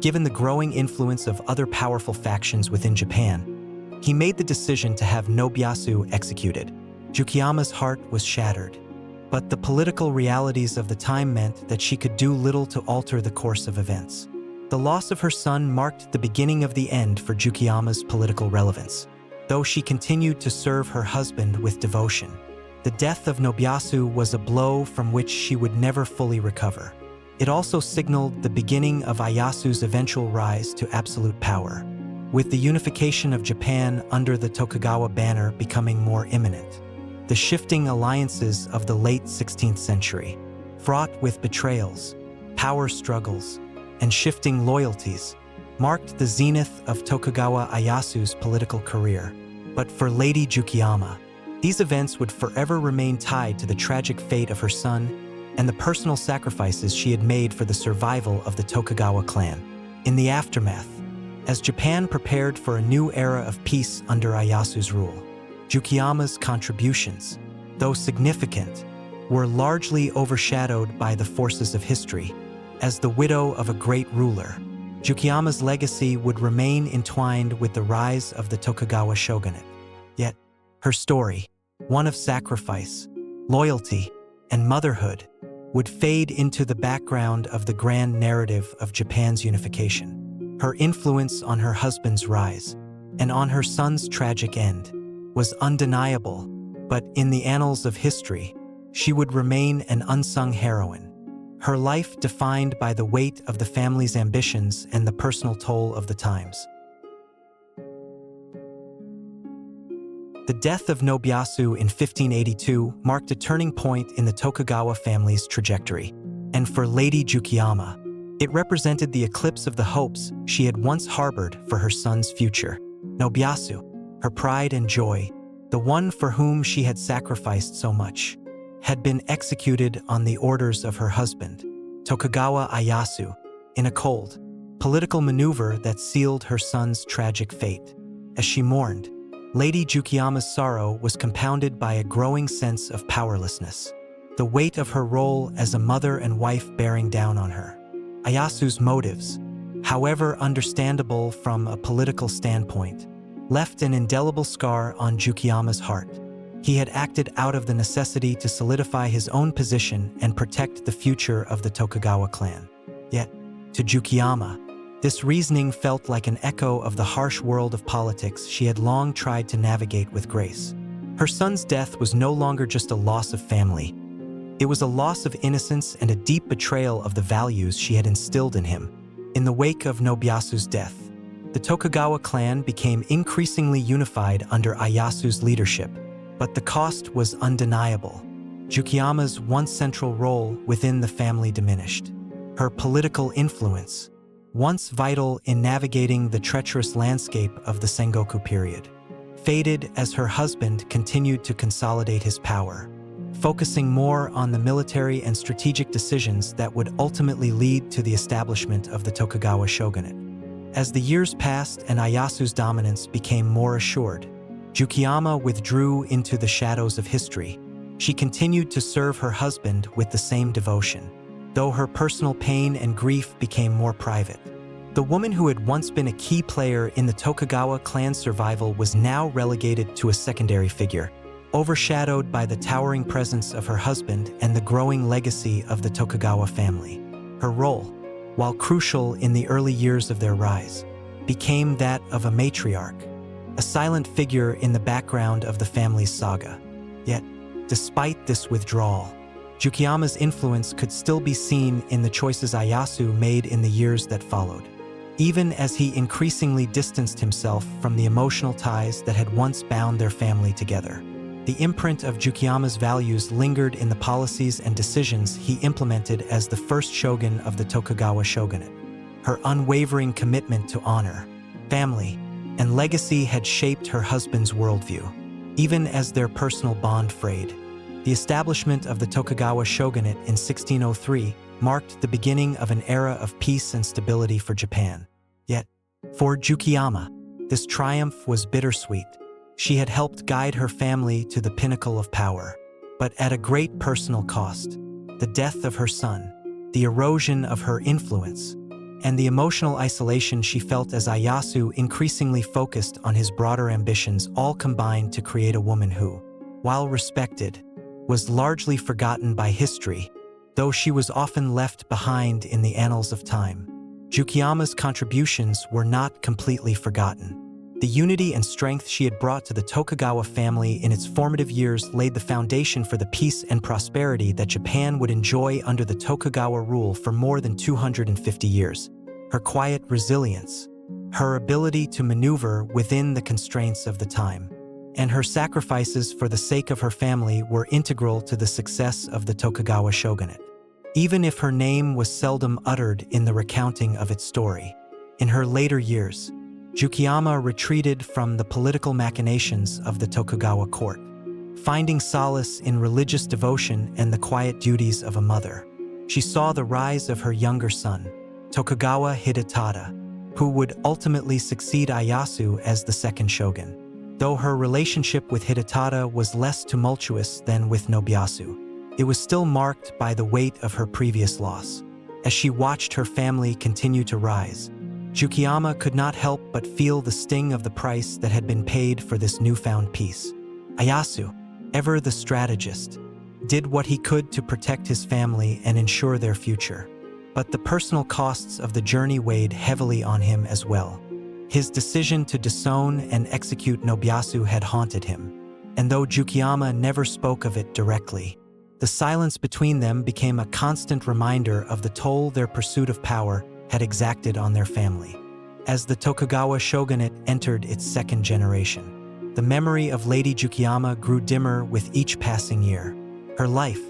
given the growing influence of other powerful factions within Japan, he made the decision to have Nobuyasu executed. Tsukiyama's heart was shattered, but the political realities of the time meant that she could do little to alter the course of events. The loss of her son marked the beginning of the end for Tsukiyama's political relevance. Though she continued to serve her husband with devotion, the death of Nobuyasu was a blow from which she would never fully recover. It also signaled the beginning of Ieyasu's eventual rise to absolute power, with the unification of Japan under the Tokugawa banner becoming more imminent. The shifting alliances of the late 16th century, fraught with betrayals, power struggles, and shifting loyalties, marked the zenith of Tokugawa Ieyasu's political career. But for Lady Tsukiyama, these events would forever remain tied to the tragic fate of her son and the personal sacrifices she had made for the survival of the Tokugawa clan. In the aftermath, as Japan prepared for a new era of peace under Ieyasu's rule, Tsukiyama's contributions, though significant, were largely overshadowed by the forces of history. As the widow of a great ruler, Tsukiyama's legacy would remain entwined with the rise of the Tokugawa Shogunate. Yet, her story, one of sacrifice, loyalty, and motherhood, would fade into the background of the grand narrative of Japan's unification. Her influence on her husband's rise, and on her son's tragic end, was undeniable, but in the annals of history, she would remain an unsung heroine. Her life defined by the weight of the family's ambitions and the personal toll of the times. The death of Nobuyasu in 1582 marked a turning point in the Tokugawa family's trajectory, and for Lady Tsukiyama, it represented the eclipse of the hopes she had once harbored for her son's future. Nobuyasu, her pride and joy, the one for whom she had sacrificed so much, had been executed on the orders of her husband, Tokugawa Ieyasu, in a cold, political maneuver that sealed her son's tragic fate. As she mourned, Lady Tsukiyama's sorrow was compounded by a growing sense of powerlessness, the weight of her role as a mother and wife bearing down on her. Ieyasu's motives, however understandable from a political standpoint, left an indelible scar on Tsukiyama's heart. He had acted out of the necessity to solidify his own position and protect the future of the Tokugawa clan. Yet, to Tsukiyama, this reasoning felt like an echo of the harsh world of politics she had long tried to navigate with grace. Her son's death was no longer just a loss of family. It was a loss of innocence and a deep betrayal of the values she had instilled in him. In the wake of Nobuyasu's death, the Tokugawa clan became increasingly unified under Ieyasu's leadership, but the cost was undeniable. Tsukiyama's once central role within the family diminished. Her political influence, once vital in navigating the treacherous landscape of the Sengoku period, faded as her husband continued to consolidate his power, focusing more on the military and strategic decisions that would ultimately lead to the establishment of the Tokugawa Shogunate. As the years passed and Ieyasu's dominance became more assured, Tsukiyama withdrew into the shadows of history. She continued to serve her husband with the same devotion, though her personal pain and grief became more private. The woman who had once been a key player in the Tokugawa clan's survival was now relegated to a secondary figure, overshadowed by the towering presence of her husband and the growing legacy of the Tokugawa family. Her role, while crucial in the early years of their rise, became that of a matriarch, a silent figure in the background of the family's saga. Yet, despite this withdrawal, Tsukiyama's influence could still be seen in the choices Ieyasu made in the years that followed. Even as he increasingly distanced himself from the emotional ties that had once bound their family together, the imprint of Tsukiyama's values lingered in the policies and decisions he implemented as the first shogun of the Tokugawa Shogunate. Her unwavering commitment to honor, family, and legacy had shaped her husband's worldview, even as their personal bond frayed. The establishment of the Tokugawa Shogunate in 1603 marked the beginning of an era of peace and stability for Japan. Yet, for Tsukiyama, this triumph was bittersweet. She had helped guide her family to the pinnacle of power, but at a great personal cost. The death of her son, the erosion of her influence, and the emotional isolation she felt as Ieyasu increasingly focused on his broader ambitions all combined to create a woman who, while respected, was largely forgotten by history, though she was often left behind in the annals of time. Tsukiyama's contributions were not completely forgotten. The unity and strength she had brought to the Tokugawa family in its formative years laid the foundation for the peace and prosperity that Japan would enjoy under the Tokugawa rule for more than 250 years. Her quiet resilience, her ability to maneuver within the constraints of the time, and her sacrifices for the sake of her family were integral to the success of the Tokugawa Shogunate. Even if her name was seldom uttered in the recounting of its story, in her later years, Tsukiyama retreated from the political machinations of the Tokugawa court, finding solace in religious devotion and the quiet duties of a mother. She saw the rise of her younger son, Tokugawa Hidetada, who would ultimately succeed Ieyasu as the second shogun. Though her relationship with Hidetada was less tumultuous than with Nobuyasu, it was still marked by the weight of her previous loss. As she watched her family continue to rise, Tsukiyama could not help but feel the sting of the price that had been paid for this newfound peace. Ieyasu, ever the strategist, did what he could to protect his family and ensure their future. But the personal costs of the journey weighed heavily on him as well. His decision to disown and execute Nobuyasu had haunted him, and though Tsukiyama never spoke of it directly, the silence between them became a constant reminder of the toll their pursuit of power had exacted on their family. As the Tokugawa Shogunate entered its second generation, the memory of Lady Tsukiyama grew dimmer with each passing year. Her life,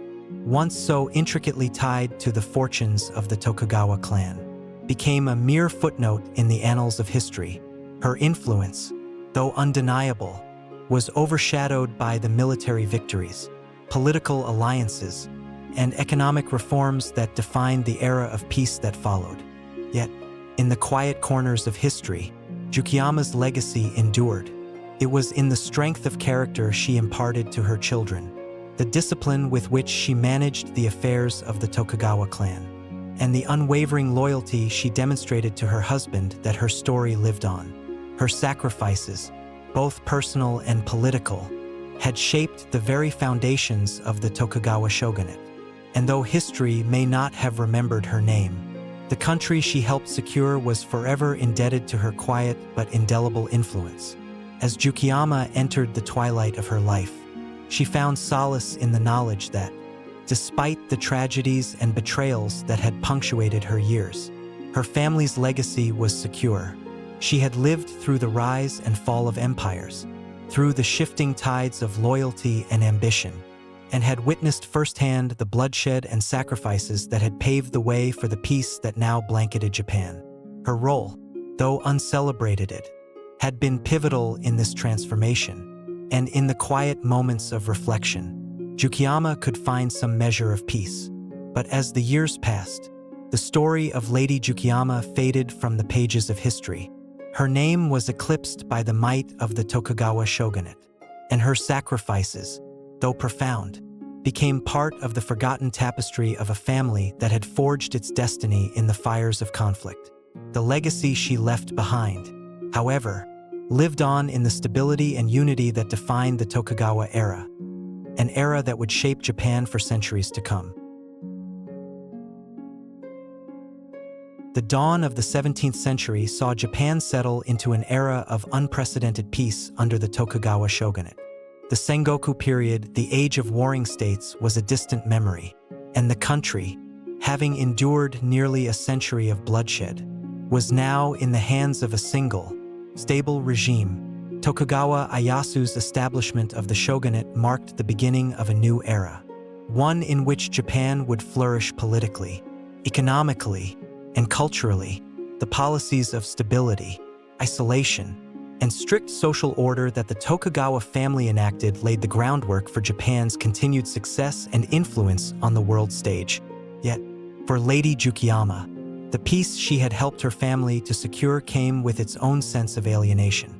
once so intricately tied to the fortunes of the Tokugawa clan, became a mere footnote in the annals of history. Her influence, though undeniable, was overshadowed by the military victories, political alliances, and economic reforms that defined the era of peace that followed. Yet, In the quiet corners of history, Tsukiyama's legacy endured. It was in the strength of character she imparted to her children, the discipline with which she managed the affairs of the Tokugawa clan, and the unwavering loyalty she demonstrated to her husband that her story lived on. Her sacrifices, both personal and political, had shaped the very foundations of the Tokugawa Shogunate. And though history may not have remembered her name, the country she helped secure was forever indebted to her quiet but indelible influence. As Tsukiyama entered the twilight of her life, she found solace in the knowledge that, despite the tragedies and betrayals that had punctuated her years, her family's legacy was secure. She had lived through the rise and fall of empires, through the shifting tides of loyalty and ambition, and had witnessed firsthand the bloodshed and sacrifices that had paved the way for the peace that now blanketed Japan. Her role, though uncelebrated, had been pivotal in this transformation, and in the quiet moments of reflection, Tsukiyama could find some measure of peace. But as the years passed, the story of Lady Tsukiyama faded from the pages of history. Her name was eclipsed by the might of the Tokugawa Shogunate, and her sacrifices, though profound, became part of the forgotten tapestry of a family that had forged its destiny in the fires of conflict. The legacy she left behind, however, lived on in the stability and unity that defined the Tokugawa era, an era that would shape Japan for centuries to come. The dawn of the 17th century saw Japan settle into an era of unprecedented peace under the Tokugawa Shogunate. The Sengoku period, the age of warring states, was a distant memory, and the country, having endured nearly a century of bloodshed, was now in the hands of a single, stable regime. Tokugawa Ieyasu's establishment of the shogunate marked the beginning of a new era, one in which Japan would flourish politically, economically, and culturally. The policies of stability, isolation, and strict social order that the Tokugawa family enacted laid the groundwork for Japan's continued success and influence on the world stage. Yet, for Lady Tsukiyama, the peace she had helped her family to secure came with its own sense of alienation.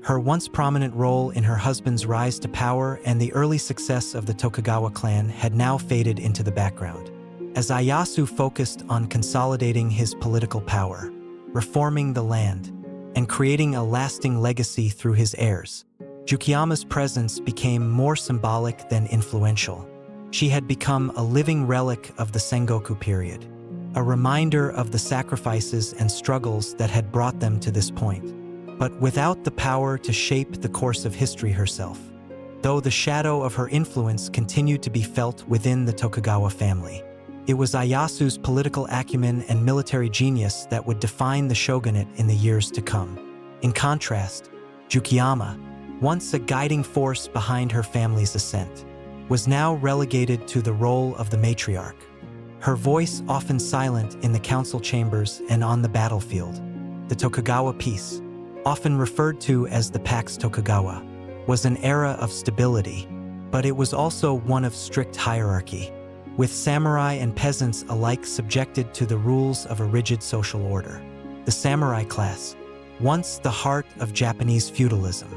Her once prominent role in her husband's rise to power and the early success of the Tokugawa clan had now faded into the background. As Ieyasu focused on consolidating his political power, reforming the land, and creating a lasting legacy through his heirs, Tsukiyama's presence became more symbolic than influential. She had become a living relic of the Sengoku period, a reminder of the sacrifices and struggles that had brought them to this point, but without the power to shape the course of history herself. Though the shadow of her influence continued to be felt within the Tokugawa family, it was Ieyasu's political acumen and military genius that would define the shogunate in the years to come. In contrast, Tsukiyama, once a guiding force behind her family's ascent, was now relegated to the role of the matriarch. Her voice often silent in the council chambers and on the battlefield. The Tokugawa peace, often referred to as the Pax Tokugawa, was an era of stability, but it was also one of strict hierarchy, with samurai and peasants alike subjected to the rules of a rigid social order. The samurai class, once the heart of Japanese feudalism,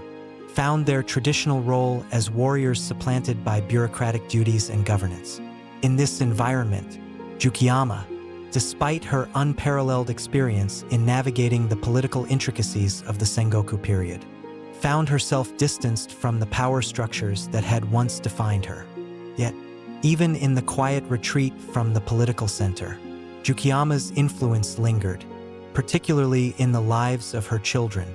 found their traditional role as warriors supplanted by bureaucratic duties and governance. In this environment, Tsukiyama, despite her unparalleled experience in navigating the political intricacies of the Sengoku period, found herself distanced from the power structures that had once defined her. Yet, even in the quiet retreat from the political center, Tsukiyama's influence lingered, particularly in the lives of her children.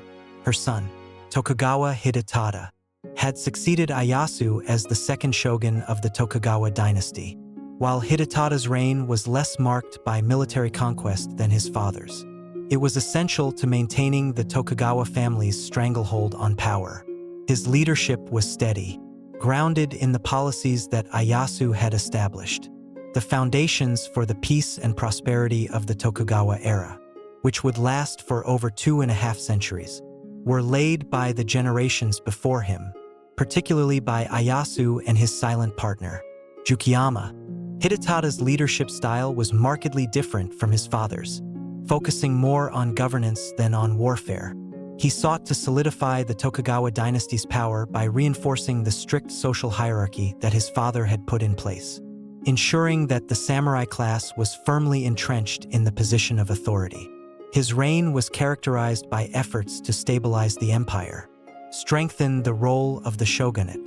Her son, Tokugawa Hidetada, had succeeded Ieyasu as the second shogun of the Tokugawa Dynasty, while Hidetada's reign was less marked by military conquest than his father's. It was essential to maintaining the Tokugawa family's stranglehold on power. His leadership was steady, grounded in the policies that Ieyasu had established, the foundations for the peace and prosperity of the Tokugawa era, which would last for over 2.5 centuries, were laid by the generations before him, particularly by Ieyasu and his silent partner, Tsukiyama. Hidetada's leadership style was markedly different from his father's. focusing more on governance than on warfare. He sought to solidify the Tokugawa dynasty's power by reinforcing the strict social hierarchy that his father had put in place, ensuring that the samurai class was firmly entrenched in the position of authority. His reign was characterized by efforts to stabilize the empire, strengthen the role of the shogunate,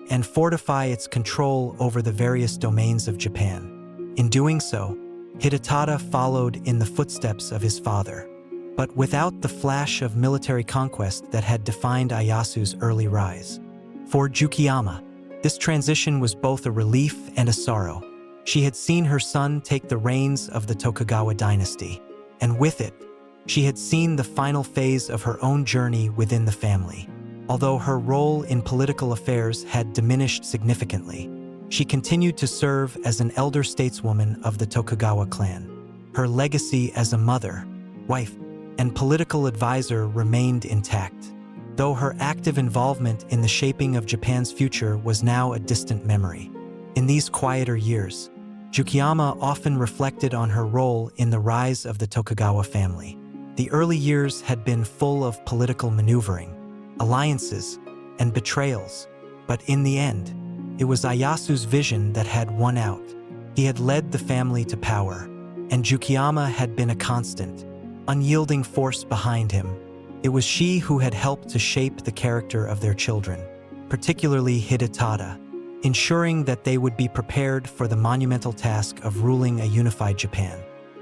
and fortify its control over the various domains of Japan. In doing so, Hidetada followed in the footsteps of his father, but without the flash of military conquest that had defined Ieyasu's early rise. For Tsukiyama, this transition was both a relief and a sorrow. She had seen her son take the reins of the Tokugawa dynasty, and with it, she had seen the final phase of her own journey within the family. Although her role in political affairs had diminished significantly, she continued to serve as an elder stateswoman of the Tokugawa clan. Her legacy as a mother, wife, and political advisor remained intact, though her active involvement in the shaping of Japan's future was now a distant memory. In these quieter years, Tsukiyama often reflected on her role in the rise of the Tokugawa family. The early years had been full of political maneuvering, alliances, and betrayals, but in the end, it was Ieyasu's vision that had won out. He had led the family to power, and Tsukiyama had been a constant, unyielding force behind him. It was she who had helped to shape the character of their children, particularly Hidetada, ensuring that they would be prepared for the monumental task of ruling a unified Japan.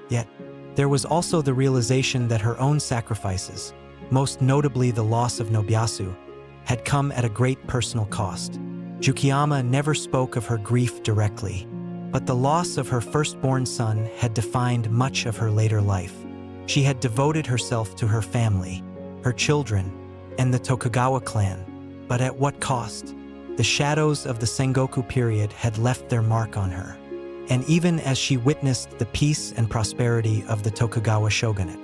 Yet, there was also the realization that her own sacrifices, most notably the loss of Nobuyasu, had come at a great personal cost. Tsukiyama never spoke of her grief directly, but the loss of her firstborn son had defined much of her later life. She had devoted herself to her family, her children, and the Tokugawa clan, but at what cost? The shadows of the Sengoku period had left their mark on her, and even as she witnessed the peace and prosperity of the Tokugawa Shogunate,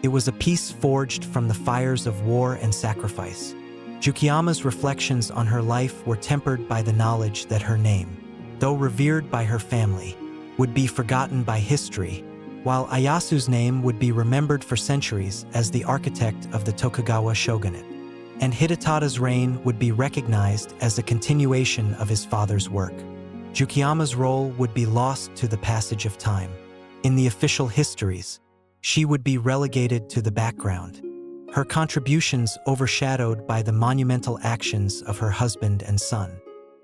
it was a peace forged from the fires of war and sacrifice. Tsukiyama's reflections on her life were tempered by the knowledge that her name, though revered by her family, would be forgotten by history, while Ieyasu's name would be remembered for centuries as the architect of the Tokugawa Shogunate, and Hidetada's reign would be recognized as a continuation of his father's work. Tsukiyama's role would be lost to the passage of time. In the official histories, she would be relegated to the background, her contributions overshadowed by the monumental actions of her husband and son.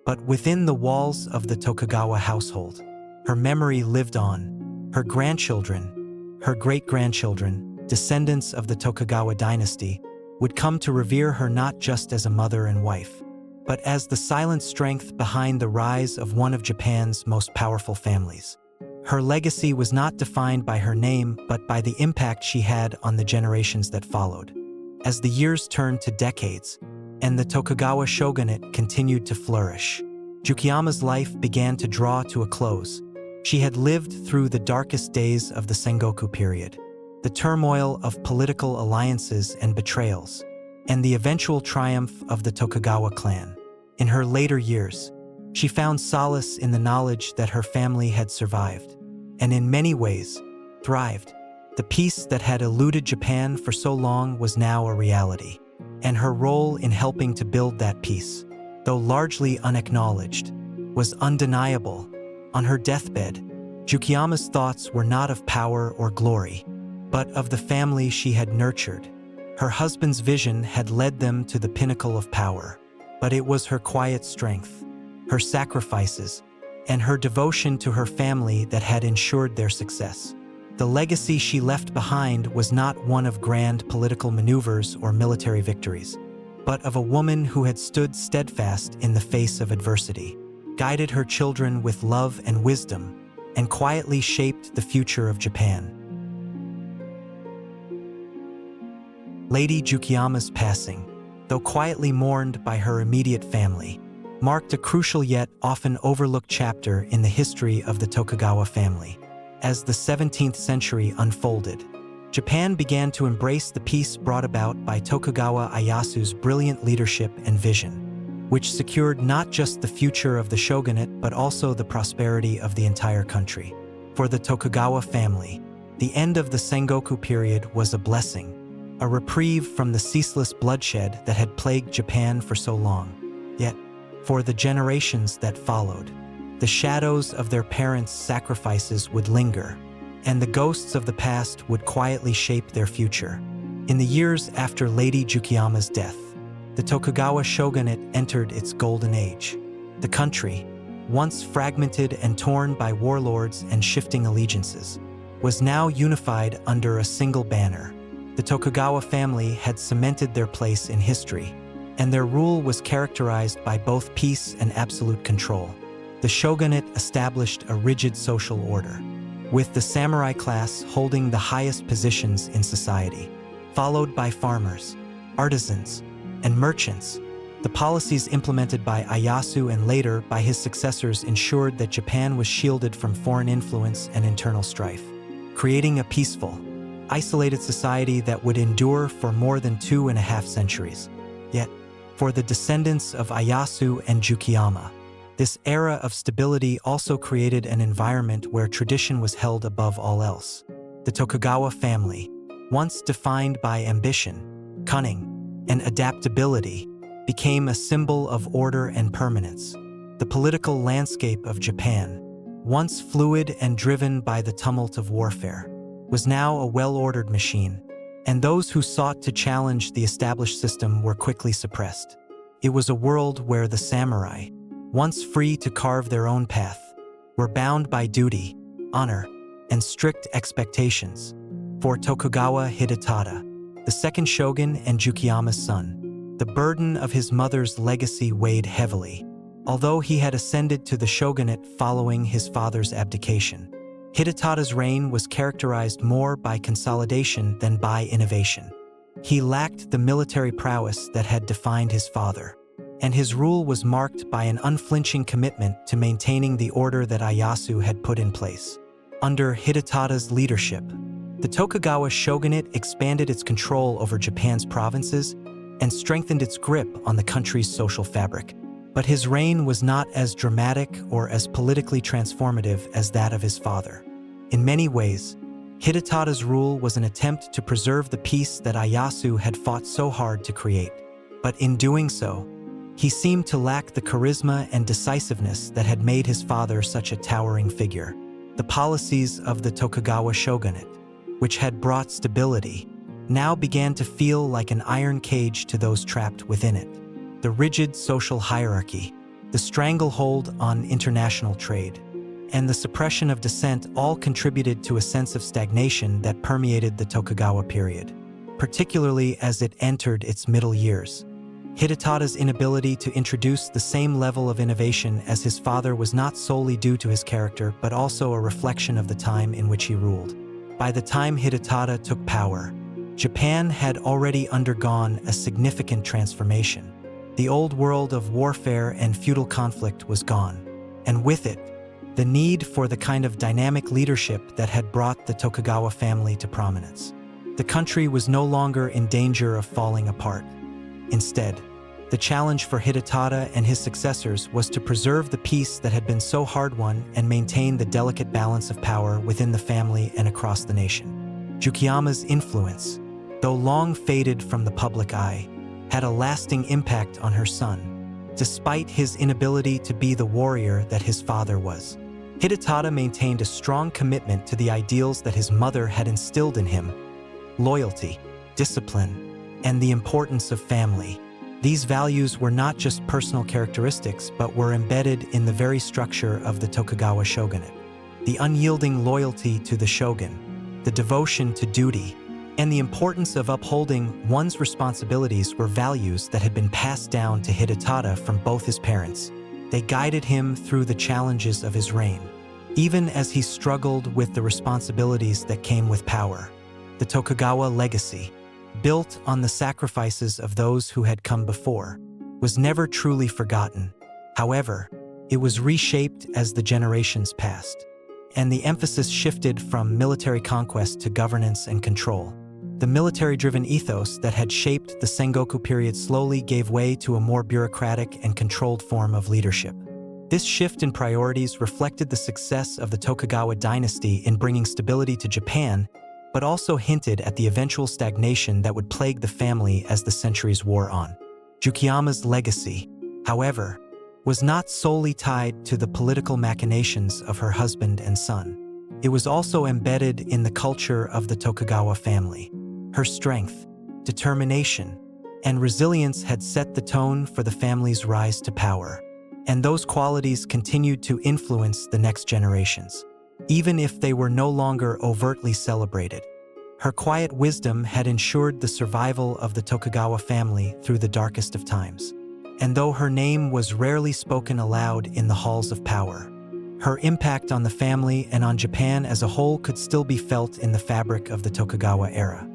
But within the walls of the Tokugawa household, her memory lived on. Her grandchildren, her great-grandchildren, descendants of the Tokugawa dynasty, would come to revere her not just as a mother and wife, but as the silent strength behind the rise of one of Japan's most powerful families. Her legacy was not defined by her name, but by the impact she had on the generations that followed. As the years turned to decades, and the Tokugawa shogunate continued to flourish, Tsukiyama's life began to draw to a close. She had lived through the darkest days of the Sengoku period, the turmoil of political alliances and betrayals, and the eventual triumph of the Tokugawa clan. In her later years, she found solace in the knowledge that her family had survived, and in many ways, thrived. The peace that had eluded Japan for so long was now a reality, and her role in helping to build that peace, though largely unacknowledged, was undeniable. On her deathbed, Tsukiyama's thoughts were not of power or glory, but of the family she had nurtured. Her husband's vision had led them to the pinnacle of power, but it was her quiet strength, her sacrifices, and her devotion to her family that had ensured their success. The legacy she left behind was not one of grand political maneuvers or military victories, but of a woman who had stood steadfast in the face of adversity, guided her children with love and wisdom, and quietly shaped the future of Japan. Lady Tsukiyama's passing, though quietly mourned by her immediate family, marked a crucial yet often overlooked chapter in the history of the Tokugawa family. As the 17th century unfolded, Japan began to embrace the peace brought about by Tokugawa Ieyasu's brilliant leadership and vision, which secured not just the future of the shogunate but also the prosperity of the entire country. For the Tokugawa family, The end of the Sengoku period was a blessing, a reprieve from the ceaseless bloodshed that had plagued Japan for so long. Yet, for the generations that followed, the shadows of their parents' sacrifices would linger, and the ghosts of the past would quietly shape their future. In the years after Lady Tsukiyama's death, the Tokugawa Shogunate entered its golden age. The country, once fragmented and torn by warlords and shifting allegiances, was now unified under a single banner. The Tokugawa family had cemented their place in history, and their rule was characterized by both peace and absolute control. The shogunate established a rigid social order, with the samurai class holding the highest positions in society, followed by farmers, artisans, and merchants. The policies implemented by Ieyasu and later by his successors ensured that Japan was shielded from foreign influence and internal strife, creating a peaceful, isolated society that would endure for more than 2.5 centuries. Yet, for the descendants of Ieyasu and Tsukiyama, this era of stability also created an environment where tradition was held above all else. The Tokugawa family, once defined by ambition, cunning, and adaptability, became a symbol of order and permanence. The political landscape of Japan, once fluid and driven by the tumult of warfare, was now a well-ordered machine, and those who sought to challenge the established system were quickly suppressed. It was a world where the samurai, once free to carve their own path, were bound by duty, honor, and strict expectations. For Tokugawa Hidetada, the second shogun and Tsukiyama's son, the burden of his mother's legacy weighed heavily. Although he had ascended to the shogunate following his father's abdication, Hidetada's reign was characterized more by consolidation than by innovation. He lacked the military prowess that had defined his father, and his rule was marked by an unflinching commitment to maintaining the order that Ieyasu had put in place. Under Hidetada's leadership, the Tokugawa shogunate expanded its control over Japan's provinces and strengthened its grip on the country's social fabric. But his reign was not as dramatic or as politically transformative as that of his father. In many ways, Hidetada's rule was an attempt to preserve the peace that Ieyasu had fought so hard to create. But in doing so, he seemed to lack the charisma and decisiveness that had made his father such a towering figure. The policies of the Tokugawa shogunate, which had brought stability, now began to feel like an iron cage to those trapped within it. The rigid social hierarchy, the stranglehold on international trade, and the suppression of dissent all contributed to a sense of stagnation that permeated the Tokugawa period, particularly as it entered its middle years. Hidetada's inability to introduce the same level of innovation as his father was not solely due to his character, but also a reflection of the time in which he ruled. By the time Hidetada took power, Japan had already undergone a significant transformation. The old world of warfare and feudal conflict was gone, and with it, the need for the kind of dynamic leadership that had brought the Tokugawa family to prominence. The country was no longer in danger of falling apart. Instead, the challenge for Hidetada and his successors was to preserve the peace that had been so hard-won and maintain the delicate balance of power within the family and across the nation. Tsukiyama's influence, though long faded from the public eye, had a lasting impact on her son, despite his inability to be the warrior that his father was. Hidetada maintained a strong commitment to the ideals that his mother had instilled in him: loyalty, discipline, and the importance of family. These values were not just personal characteristics, but were embedded in the very structure of the Tokugawa shogunate. The unyielding loyalty to the shogun, the devotion to duty, and the importance of upholding one's responsibilities were values that had been passed down to Hidetada from both his parents. They guided him through the challenges of his reign, even as he struggled with the responsibilities that came with power. The Tokugawa legacy, built on the sacrifices of those who had come before, was never truly forgotten. However, it was reshaped as the generations passed, and the emphasis shifted from military conquest to governance and control. The military-driven ethos that had shaped the Sengoku period slowly gave way to a more bureaucratic and controlled form of leadership. This shift in priorities reflected the success of the Tokugawa dynasty in bringing stability to Japan, but also hinted at the eventual stagnation that would plague the family as the centuries wore on. Tsukiyama's legacy, however, was not solely tied to the political machinations of her husband and son. It was also embedded in the culture of the Tokugawa family. Her strength, determination, and resilience had set the tone for the family's rise to power, and those qualities continued to influence the next generations, even if they were no longer overtly celebrated. Her quiet wisdom had ensured the survival of the Tokugawa family through the darkest of times. And though her name was rarely spoken aloud in the halls of power, her impact on the family and on Japan as a whole could still be felt in the fabric of the Tokugawa era.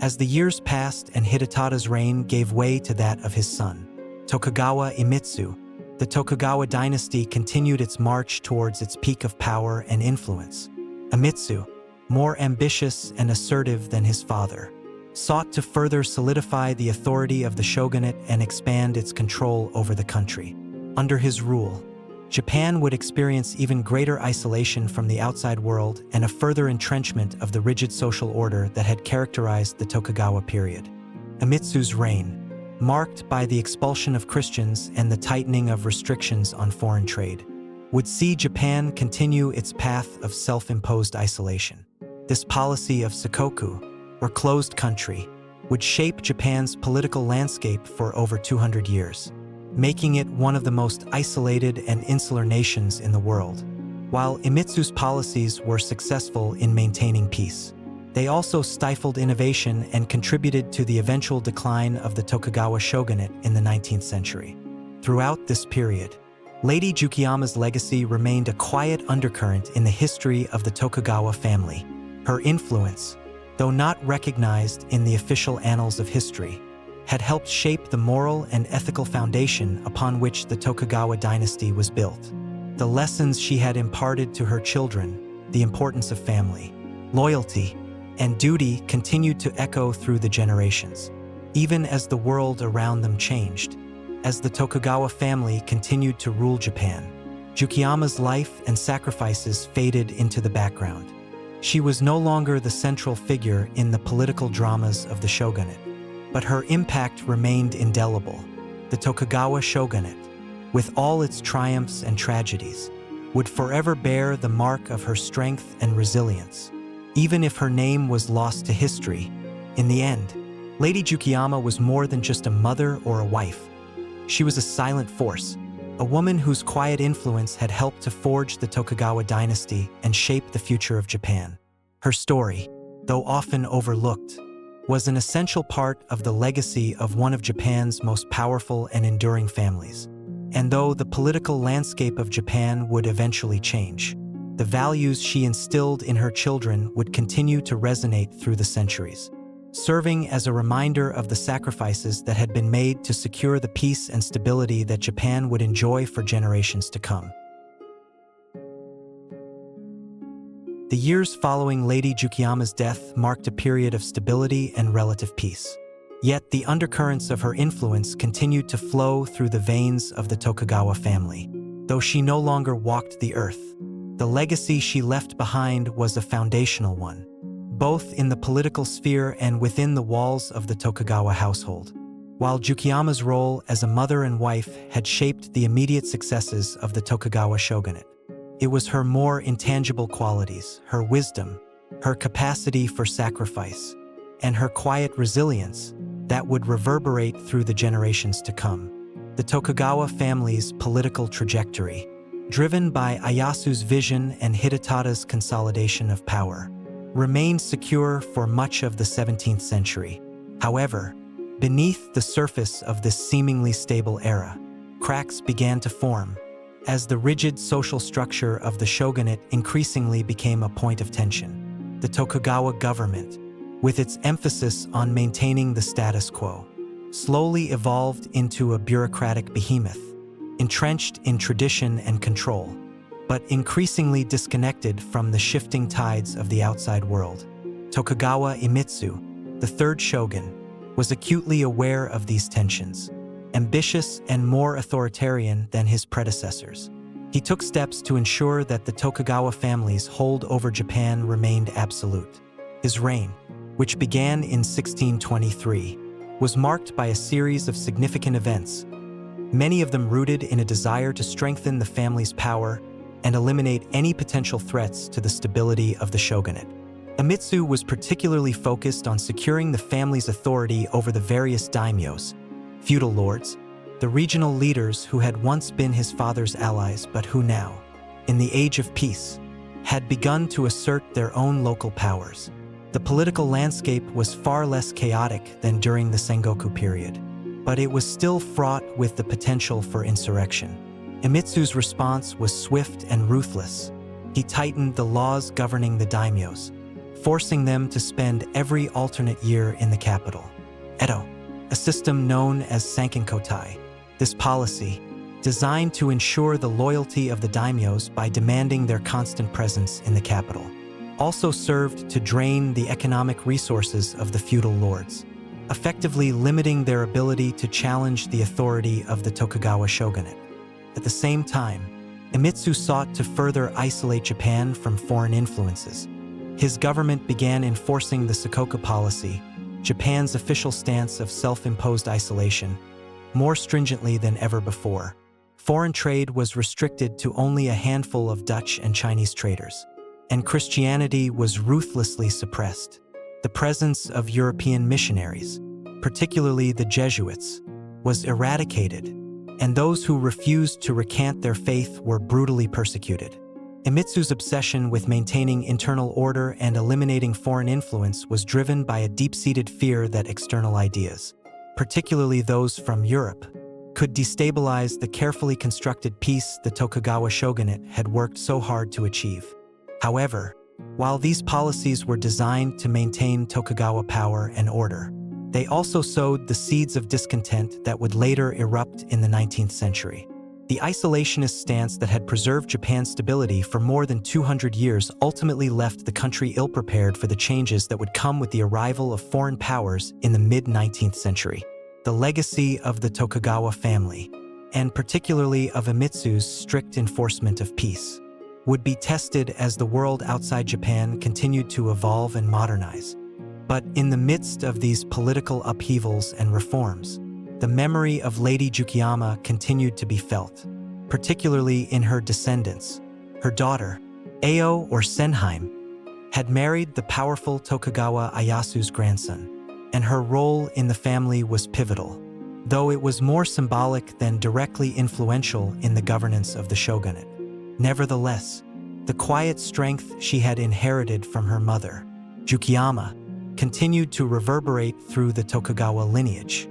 As the years passed and Hidetada's reign gave way to that of his son, Tokugawa Ieyasu, the Tokugawa dynasty continued its march towards its peak of power and influence. Ieyasu, more ambitious and assertive than his father, sought to further solidify the authority of the shogunate and expand its control over the country. Under his rule, Japan would experience even greater isolation from the outside world and a further entrenchment of the rigid social order that had characterized the Tokugawa period. Ieyasu's reign, marked by the expulsion of Christians and the tightening of restrictions on foreign trade, would see Japan continue its path of self-imposed isolation. This policy of sakoku, or closed country, would shape Japan's political landscape for over 200 years, making it one of the most isolated and insular nations in the world. While Ieyasu's policies were successful in maintaining peace, they also stifled innovation and contributed to the eventual decline of the Tokugawa Shogunate in the 19th century. Throughout this period, Lady Tsukiyama's legacy remained a quiet undercurrent in the history of the Tokugawa family. Her influence, though not recognized in the official annals of history, had helped shape the moral and ethical foundation upon which the Tokugawa dynasty was built. The lessons she had imparted to her children, the importance of family, loyalty, and duty continued to echo through the generations, even as the world around them changed. As the Tokugawa family continued to rule Japan, Tsukiyama's life and sacrifices faded into the background. She was no longer the central figure in the political dramas of the shogunate, but her impact remained indelible. The Tokugawa Shogunate, with all its triumphs and tragedies, would forever bear the mark of her strength and resilience. Even if her name was lost to history, in the end, Lady Tsukiyama was more than just a mother or a wife. She was a silent force, a woman whose quiet influence had helped to forge the Tokugawa dynasty and shape the future of Japan. Her story, though often overlooked, was an essential part of the legacy of one of Japan's most powerful and enduring families. And though the political landscape of Japan would eventually change, the values she instilled in her children would continue to resonate through the centuries, serving as a reminder of the sacrifices that had been made to secure the peace and stability that Japan would enjoy for generations to come. The years following Lady Tsukiyama's death marked a period of stability and relative peace. Yet the undercurrents of her influence continued to flow through the veins of the Tokugawa family. Though she no longer walked the earth, the legacy she left behind was a foundational one, both in the political sphere and within the walls of the Tokugawa household. While Tsukiyama's role as a mother and wife had shaped the immediate successes of the Tokugawa shogunate, it was her more intangible qualities, her wisdom, her capacity for sacrifice, and her quiet resilience that would reverberate through the generations to come. The Tokugawa family's political trajectory, driven by Ieyasu's vision and Hidetada's consolidation of power, remained secure for much of the 17th century. However, beneath the surface of this seemingly stable era, cracks began to form, as the rigid social structure of the shogunate increasingly became a point of tension. The Tokugawa government, with its emphasis on maintaining the status quo, slowly evolved into a bureaucratic behemoth, entrenched in tradition and control, but increasingly disconnected from the shifting tides of the outside world. Tokugawa Ieyasu, the third shogun, was acutely aware of these tensions, ambitious and more authoritarian than his predecessors. He took steps to ensure that the Tokugawa family's hold over Japan remained absolute. His reign, which began in 1623, was marked by a series of significant events, many of them rooted in a desire to strengthen the family's power and eliminate any potential threats to the stability of the shogunate. Ieyasu was particularly focused on securing the family's authority over the various daimyos, feudal lords, the regional leaders who had once been his father's allies but who now, in the age of peace, had begun to assert their own local powers. The political landscape was far less chaotic than during the Sengoku period, but it was still fraught with the potential for insurrection. Iemisu's response was swift and ruthless. He tightened the laws governing the daimyos, forcing them to spend every alternate year in the capital, Edo, a system known as Sankenkotai. This policy, designed to ensure the loyalty of the daimyos by demanding their constant presence in the capital, also served to drain the economic resources of the feudal lords, effectively limiting their ability to challenge the authority of the Tokugawa Shogunate. At the same time, Ieyasu sought to further isolate Japan from foreign influences. His government began enforcing the Sakoku policy, Japan's official stance of self-imposed isolation, more stringently than ever before. Foreign trade was restricted to only a handful of Dutch and Chinese traders, and Christianity was ruthlessly suppressed. The presence of European missionaries, particularly the Jesuits, was eradicated, and those who refused to recant their faith were brutally persecuted. Iemisu's obsession with maintaining internal order and eliminating foreign influence was driven by a deep-seated fear that external ideas, particularly those from Europe, could destabilize the carefully constructed peace the Tokugawa Shogunate had worked so hard to achieve. However, while these policies were designed to maintain Tokugawa power and order, they also sowed the seeds of discontent that would later erupt in the 19th century. The isolationist stance that had preserved Japan's stability for more than 200 years ultimately left the country ill-prepared for the changes that would come with the arrival of foreign powers in the mid-19th century. The legacy of the Tokugawa family, and particularly of Iemisu's strict enforcement of peace, would be tested as the world outside Japan continued to evolve and modernize. But in the midst of these political upheavals and reforms, the memory of Lady Tsukiyama continued to be felt, particularly in her descendants. Her daughter, Ao or Senheim, had married the powerful Tokugawa Ieyasu's grandson, and her role in the family was pivotal, though it was more symbolic than directly influential in the governance of the shogunate. Nevertheless, the quiet strength she had inherited from her mother, Tsukiyama, continued to reverberate through the Tokugawa lineage.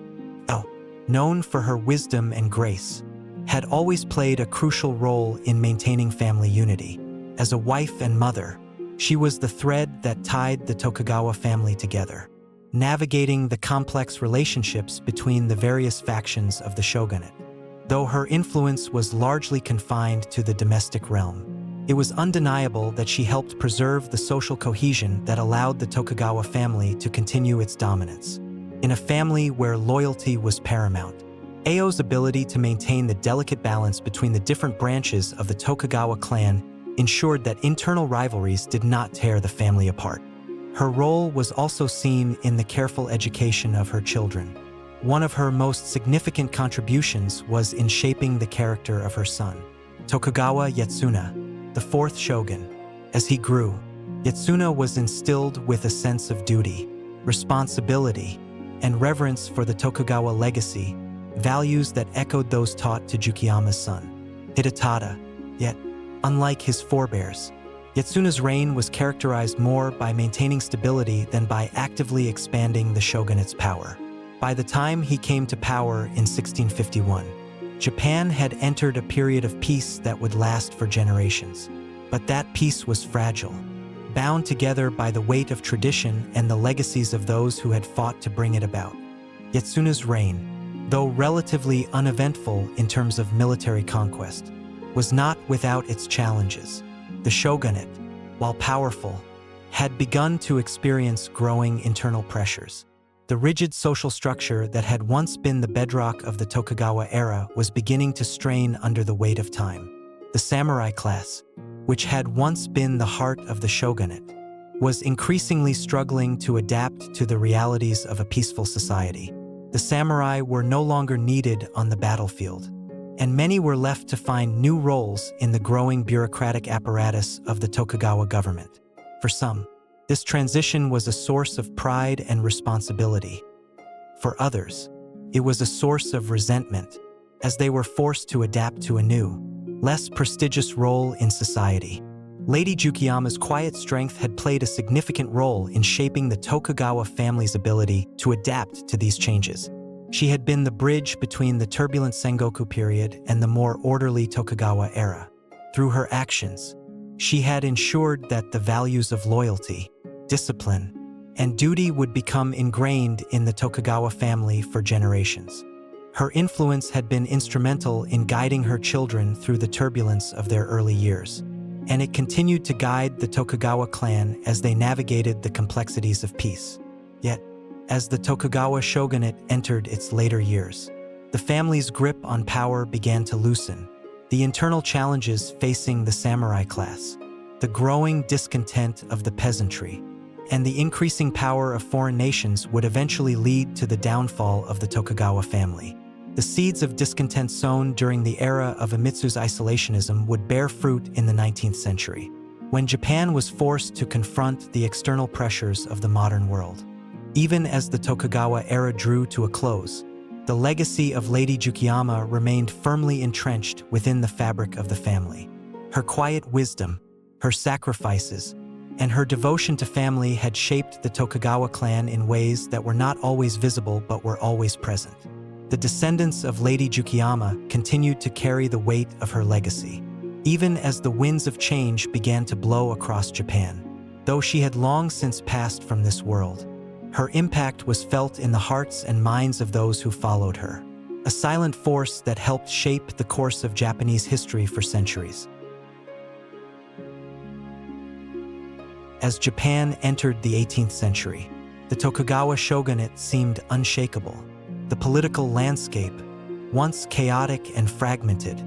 Ao, known for her wisdom and grace, had always played a crucial role in maintaining family unity. As a wife and mother, she was the thread that tied the Tokugawa family together, navigating the complex relationships between the various factions of the shogunate. Though her influence was largely confined to the domestic realm, it was undeniable that she helped preserve the social cohesion that allowed the Tokugawa family to continue its dominance. In a family where loyalty was paramount, Ao's ability to maintain the delicate balance between the different branches of the Tokugawa clan ensured that internal rivalries did not tear the family apart. Her role was also seen in the careful education of her children. One of her most significant contributions was in shaping the character of her son, Tokugawa Ieyasu, the fourth shogun. As he grew, Ieyasu was instilled with a sense of duty, responsibility, and reverence for the Tokugawa legacy, values that echoed those taught to Tsukiyama's son, Hidetada. Yet, unlike his forebears, Ieyasu's reign was characterized more by maintaining stability than by actively expanding the shogunate's power. By the time he came to power in 1651, Japan had entered a period of peace that would last for generations. But that peace was fragile, bound together by the weight of tradition and the legacies of those who had fought to bring it about. Ieyasu's reign, though relatively uneventful in terms of military conquest, was not without its challenges. The shogunate, while powerful, had begun to experience growing internal pressures. The rigid social structure that had once been the bedrock of the Tokugawa era was beginning to strain under the weight of time. The samurai class, which had once been the heart of the shogunate, was increasingly struggling to adapt to the realities of a peaceful society. The samurai were no longer needed on the battlefield, and many were left to find new roles in the growing bureaucratic apparatus of the Tokugawa government. For some, this transition was a source of pride and responsibility. For others, it was a source of resentment, as they were forced to adapt to a new, less prestigious role in society. Lady Tsukiyama's quiet strength had played a significant role in shaping the Tokugawa family's ability to adapt to these changes. She had been the bridge between the turbulent Sengoku period and the more orderly Tokugawa era. Through her actions, she had ensured that the values of loyalty, discipline, and duty would become ingrained in the Tokugawa family for generations. Her influence had been instrumental in guiding her children through the turbulence of their early years, and it continued to guide the Tokugawa clan as they navigated the complexities of peace. Yet, as the Tokugawa Shogunate entered its later years, the family's grip on power began to loosen. The internal challenges facing the samurai class, the growing discontent of the peasantry, and the increasing power of foreign nations would eventually lead to the downfall of the Tokugawa family. The seeds of discontent sown during the era of Ieyasu's isolationism would bear fruit in the 19th century, when Japan was forced to confront the external pressures of the modern world. Even as the Tokugawa era drew to a close, the legacy of Lady Tsukiyama remained firmly entrenched within the fabric of the family. Her quiet wisdom, her sacrifices, and her devotion to family had shaped the Tokugawa clan in ways that were not always visible but were always present. The descendants of Lady Tsukiyama continued to carry the weight of her legacy, even as the winds of change began to blow across Japan. Though she had long since passed from this world, her impact was felt in the hearts and minds of those who followed her, a silent force that helped shape the course of Japanese history for centuries. As Japan entered the 18th century, the Tokugawa Shogunate seemed unshakable. The political landscape, once chaotic and fragmented,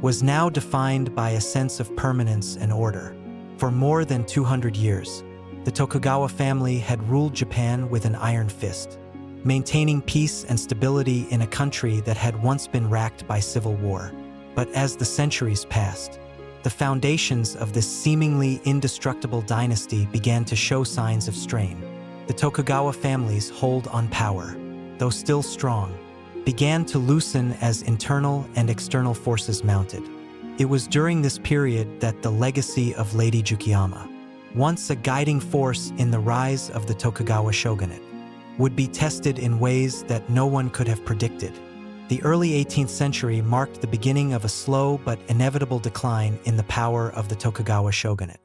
was now defined by a sense of permanence and order. For more than 200 years, the Tokugawa family had ruled Japan with an iron fist, maintaining peace and stability in a country that had once been racked by civil war. But as the centuries passed, the foundations of this seemingly indestructible dynasty began to show signs of strain. The Tokugawa family's hold on power, though still strong, began to loosen as internal and external forces mounted. It was during this period that the legacy of Lady Tsukiyama, once a guiding force in the rise of the Tokugawa Shogunate, would be tested in ways that no one could have predicted. The early 18th century marked the beginning of a slow but inevitable decline in the power of the Tokugawa Shogunate.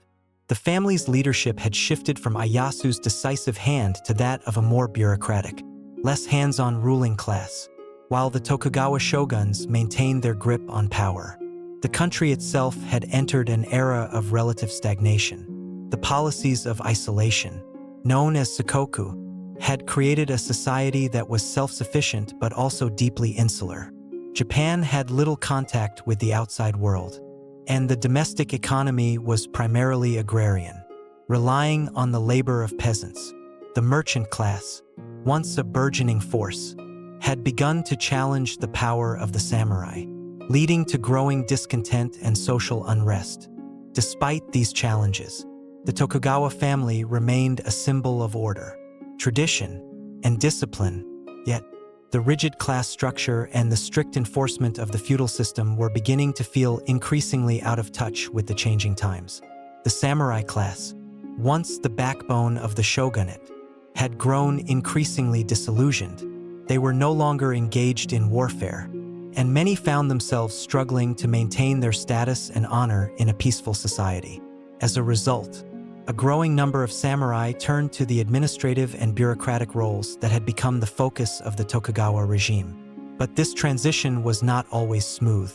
The family's leadership had shifted from Ieyasu's decisive hand to that of a more bureaucratic, less hands-on ruling class, while the Tokugawa shoguns maintained their grip on power. The country itself had entered an era of relative stagnation. The policies of isolation, known as sakoku, had created a society that was self-sufficient but also deeply insular. Japan had little contact with the outside world, and the domestic economy was primarily agrarian, relying on the labor of peasants. The merchant class, once a burgeoning force, had begun to challenge the power of the samurai, leading to growing discontent and social unrest. Despite these challenges, the Tokugawa family remained a symbol of order, tradition, and discipline, yet the rigid class structure and the strict enforcement of the feudal system were beginning to feel increasingly out of touch with the changing times. The samurai class, once the backbone of the shogunate, had grown increasingly disillusioned. They were no longer engaged in warfare, and many found themselves struggling to maintain their status and honor in a peaceful society. As a result, a growing number of samurai turned to the administrative and bureaucratic roles that had become the focus of the Tokugawa regime. But this transition was not always smooth.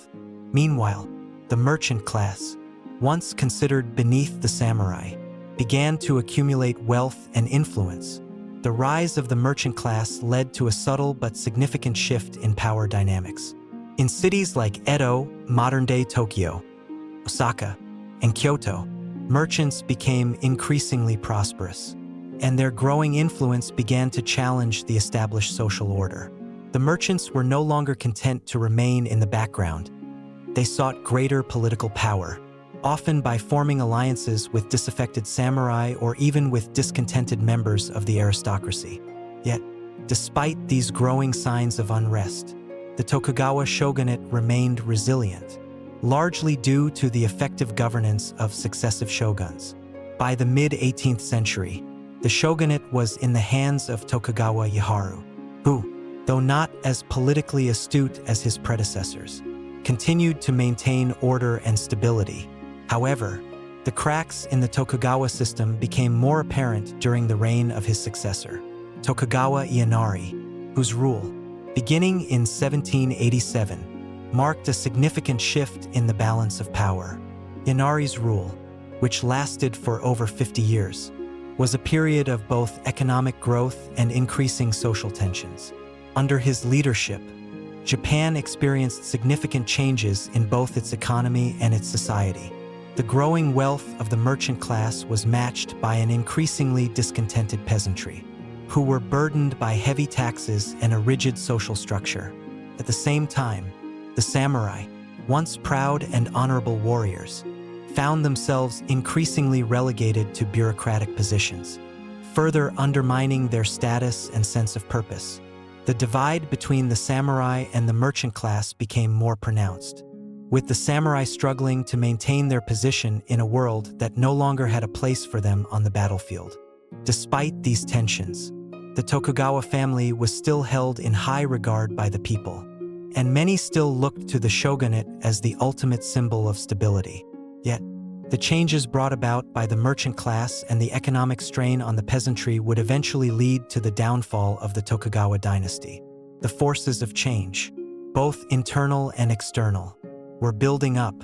Meanwhile, the merchant class, once considered beneath the samurai, began to accumulate wealth and influence. The rise of the merchant class led to a subtle but significant shift in power dynamics. In cities like Edo, modern-day Tokyo, Osaka, and Kyoto, merchants became increasingly prosperous, and their growing influence began to challenge the established social order. The merchants were no longer content to remain in the background. They sought greater political power, often by forming alliances with disaffected samurai or even with discontented members of the aristocracy. Yet, despite these growing signs of unrest, the Tokugawa Shogunate remained resilient, largely due to the effective governance of successive shoguns. By the mid-18th century, the shogunate was in the hands of Tokugawa Ieyasu, who, though not as politically astute as his predecessors, continued to maintain order and stability. However, the cracks in the Tokugawa system became more apparent during the reign of his successor, Tokugawa Ieyasu, whose rule, beginning in 1787, marked a significant shift in the balance of power. Ieyasu's rule, which lasted for over 50 years, was a period of both economic growth and increasing social tensions. Under his leadership, Japan experienced significant changes in both its economy and its society. The growing wealth of the merchant class was matched by an increasingly discontented peasantry, who were burdened by heavy taxes and a rigid social structure. At the same time, the samurai, once proud and honorable warriors, found themselves increasingly relegated to bureaucratic positions, further undermining their status and sense of purpose. The divide between the samurai and the merchant class became more pronounced, with the samurai struggling to maintain their position in a world that no longer had a place for them on the battlefield. Despite these tensions, the Tokugawa family was still held in high regard by the people, and many still looked to the shogunate as the ultimate symbol of stability. Yet, the changes brought about by the merchant class and the economic strain on the peasantry would eventually lead to the downfall of the Tokugawa dynasty. The forces of change, both internal and external, were building up,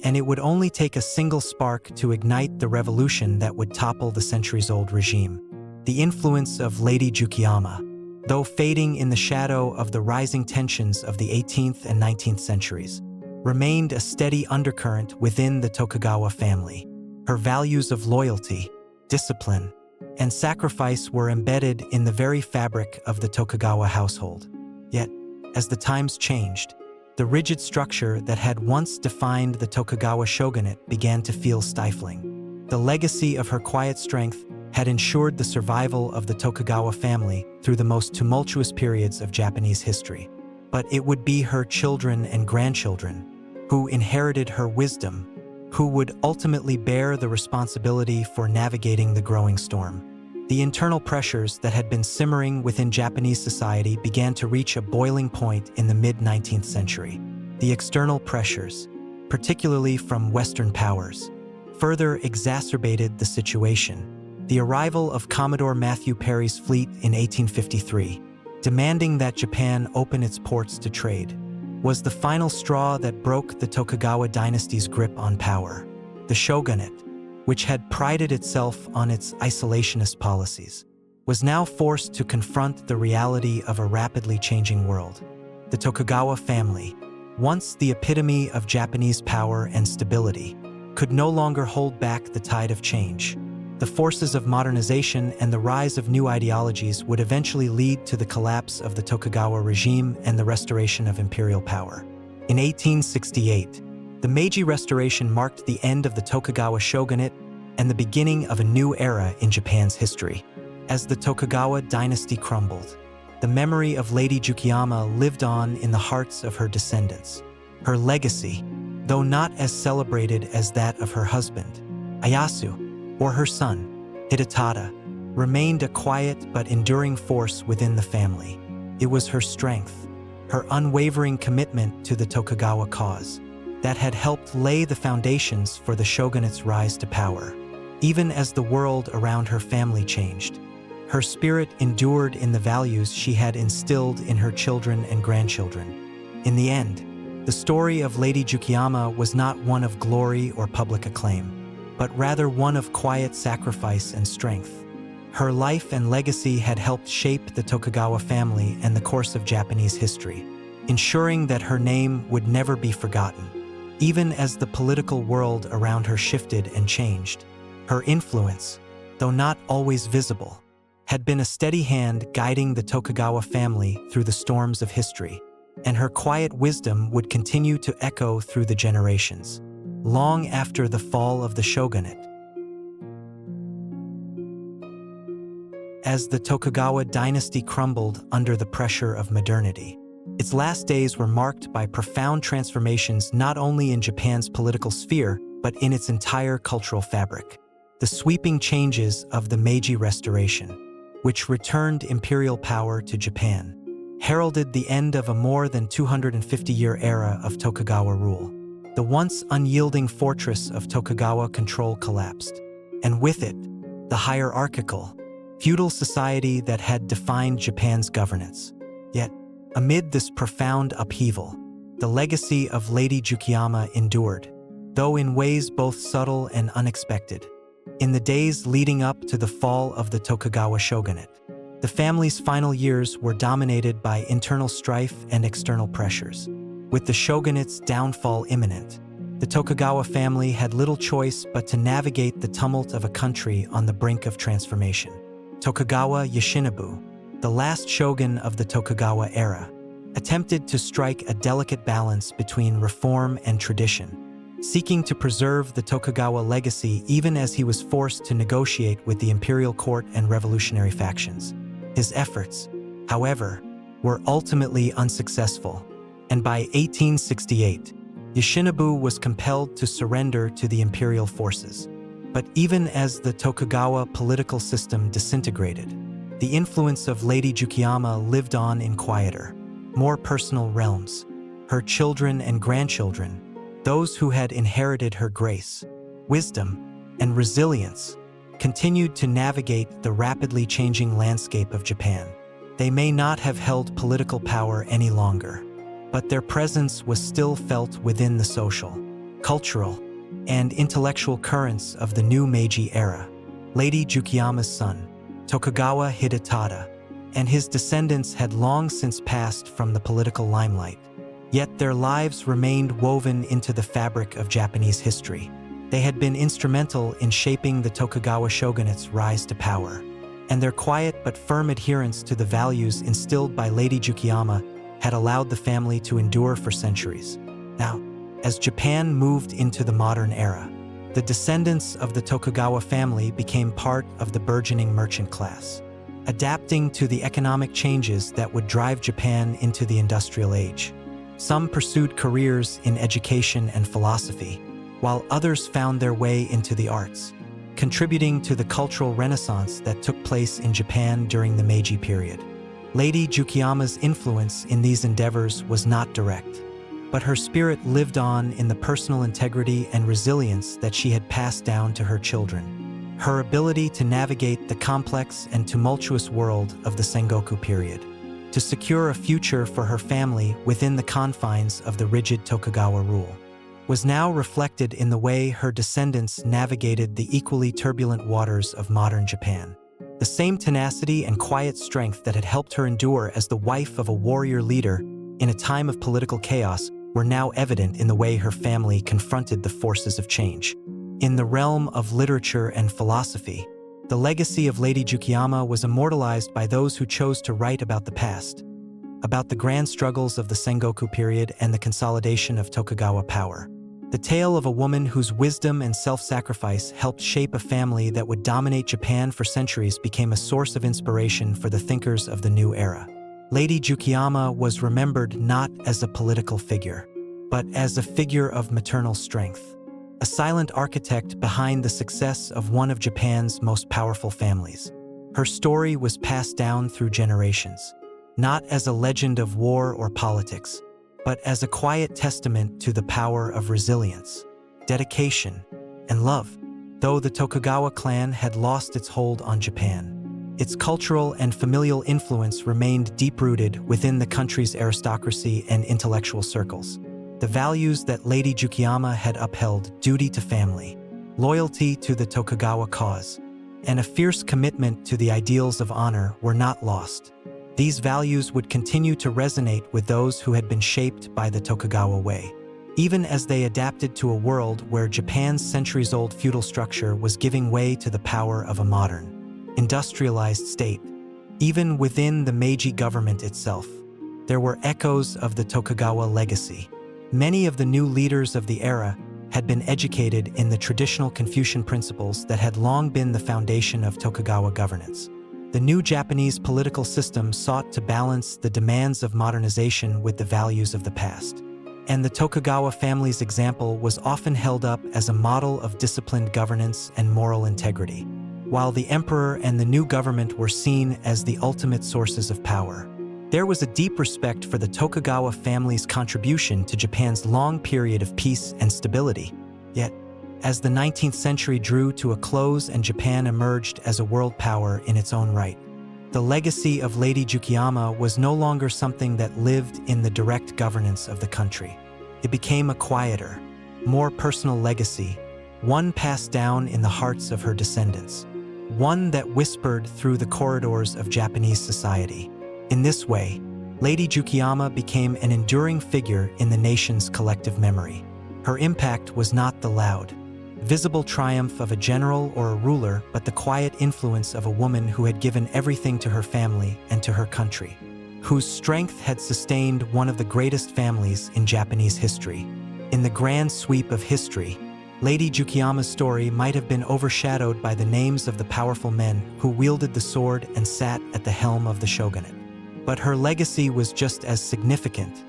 and it would only take a single spark to ignite the revolution that would topple the centuries-old regime. The influence of Lady Tsukiyama, though fading in the shadow of the rising tensions of the 18th and 19th centuries, remained a steady undercurrent within the Tokugawa family. Her values of loyalty, discipline, and sacrifice were embedded in the very fabric of the Tokugawa household. Yet, as the times changed, the rigid structure that had once defined the Tokugawa shogunate began to feel stifling. The legacy of her quiet strength had ensured the survival of the Tokugawa family through the most tumultuous periods of Japanese history. But it would be her children and grandchildren who inherited her wisdom, who would ultimately bear the responsibility for navigating the growing storm. The internal pressures that had been simmering within Japanese society began to reach a boiling point in the mid-19th century. The external pressures, particularly from Western powers, further exacerbated the situation. The arrival of Commodore Matthew Perry's fleet in 1853, demanding that Japan open its ports to trade, was the final straw that broke the Tokugawa dynasty's grip on power. The shogunate, which had prided itself on its isolationist policies, was now forced to confront the reality of a rapidly changing world. The Tokugawa family, once the epitome of Japanese power and stability, could no longer hold back the tide of change. The forces of modernization and the rise of new ideologies would eventually lead to the collapse of the Tokugawa regime and the restoration of imperial power. In 1868, the Meiji Restoration marked the end of the Tokugawa shogunate and the beginning of a new era in Japan's history. As the Tokugawa dynasty crumbled, the memory of Lady Tsukiyama lived on in the hearts of her descendants. Her legacy, though not as celebrated as that of her husband, Ieyasu, or her son, Hidetada, remained a quiet but enduring force within the family. It was her strength, her unwavering commitment to the Tokugawa cause, that had helped lay the foundations for the shogunate's rise to power. Even as the world around her family changed, her spirit endured in the values she had instilled in her children and grandchildren. In the end, the story of Lady Tsukiyama was not one of glory or public acclaim, but rather one of quiet sacrifice and strength. Her life and legacy had helped shape the Tokugawa family and the course of Japanese history, ensuring that her name would never be forgotten. Even as the political world around her shifted and changed, her influence, though not always visible, had been a steady hand guiding the Tokugawa family through the storms of history, and her quiet wisdom would continue to echo through the generations, long after the fall of the shogunate. As the Tokugawa dynasty crumbled under the pressure of modernity, its last days were marked by profound transformations not only in Japan's political sphere, but in its entire cultural fabric. The sweeping changes of the Meiji Restoration, which returned imperial power to Japan, heralded the end of a more than 250-year era of Tokugawa rule. The once unyielding fortress of Tokugawa control collapsed, and with it, the hierarchical, feudal society that had defined Japan's governance. Yet, amid this profound upheaval, the legacy of Lady Tsukiyama endured, though in ways both subtle and unexpected. In the days leading up to the fall of the Tokugawa Shogunate, the family's final years were dominated by internal strife and external pressures. With the shogunate's downfall imminent, the Tokugawa family had little choice but to navigate the tumult of a country on the brink of transformation. Tokugawa Ieyasu, the last shogun of the Tokugawa era, attempted to strike a delicate balance between reform and tradition, seeking to preserve the Tokugawa legacy even as he was forced to negotiate with the imperial court and revolutionary factions. His efforts, however, were ultimately unsuccessful, and by 1868, Ieyasu was compelled to surrender to the imperial forces. But even as the Tokugawa political system disintegrated, the influence of Lady Tsukiyama lived on in quieter, more personal realms. Her children and grandchildren, those who had inherited her grace, wisdom, and resilience, continued to navigate the rapidly changing landscape of Japan. They may not have held political power any longer, but their presence was still felt within the social, cultural, and intellectual currents of the new Meiji era. Lady Tsukiyama's son, Tokugawa Hidetada, and his descendants had long since passed from the political limelight, yet their lives remained woven into the fabric of Japanese history. They had been instrumental in shaping the Tokugawa shogunate's rise to power, and their quiet but firm adherence to the values instilled by Lady Tsukiyama had allowed the family to endure for centuries. Now, as Japan moved into the modern era, the descendants of the Tokugawa family became part of the burgeoning merchant class, adapting to the economic changes that would drive Japan into the industrial age. Some pursued careers in education and philosophy, while others found their way into the arts, contributing to the cultural renaissance that took place in Japan during the Meiji period. Lady Tsukiyama's influence in these endeavors was not direct, but her spirit lived on in the personal integrity and resilience that she had passed down to her children. Her ability to navigate the complex and tumultuous world of the Sengoku period, to secure a future for her family within the confines of the rigid Tokugawa rule, was now reflected in the way her descendants navigated the equally turbulent waters of modern Japan. The same tenacity and quiet strength that had helped her endure as the wife of a warrior leader in a time of political chaos were now evident in the way her family confronted the forces of change. In the realm of literature and philosophy, the legacy of Lady Tsukiyama was immortalized by those who chose to write about the past, about the grand struggles of the Sengoku period and the consolidation of Tokugawa power. The tale of a woman whose wisdom and self-sacrifice helped shape a family that would dominate Japan for centuries became a source of inspiration for the thinkers of the new era. Lady Tsukiyama was remembered not as a political figure, but as a figure of maternal strength, a silent architect behind the success of one of Japan's most powerful families. Her story was passed down through generations, not as a legend of war or politics, but as a quiet testament to the power of resilience, dedication, and love. Though the Tokugawa clan had lost its hold on Japan, its cultural and familial influence remained deep-rooted within the country's aristocracy and intellectual circles. The values that Lady Tsukiyama had upheld, duty to family, loyalty to the Tokugawa cause, and a fierce commitment to the ideals of honor were not lost. These values would continue to resonate with those who had been shaped by the Tokugawa way. even as they adapted to a world where Japan's centuries-old feudal structure was giving way to the power of a modern, industrialized state. Even within the Meiji government itself, there were echoes of the Tokugawa legacy. Many of the new leaders of the era had been educated in the traditional Confucian principles that had long been the foundation of Tokugawa governance. The new Japanese political system sought to balance the demands of modernization with the values of the past. And the Tokugawa family's example was often held up as a model of disciplined governance and moral integrity, while the emperor and the new government were seen as the ultimate sources of power. There was a deep respect for the Tokugawa family's contribution to Japan's long period of peace and stability. Yet, as the 19th century drew to a close and Japan emerged as a world power in its own right, the legacy of Lady Tsukiyama was no longer something that lived in the direct governance of the country. It became a quieter, more personal legacy, one passed down in the hearts of her descendants, one that whispered through the corridors of Japanese society. In this way, Lady Tsukiyama became an enduring figure in the nation's collective memory. Her impact was not the loud, visible triumph of a general or a ruler, but the quiet influence of a woman who had given everything to her family and to her country, whose strength had sustained one of the greatest families in Japanese history. In the grand sweep of history, Lady Tsukiyama's story might have been overshadowed by the names of the powerful men who wielded the sword and sat at the helm of the shogunate. But her legacy was just as significant,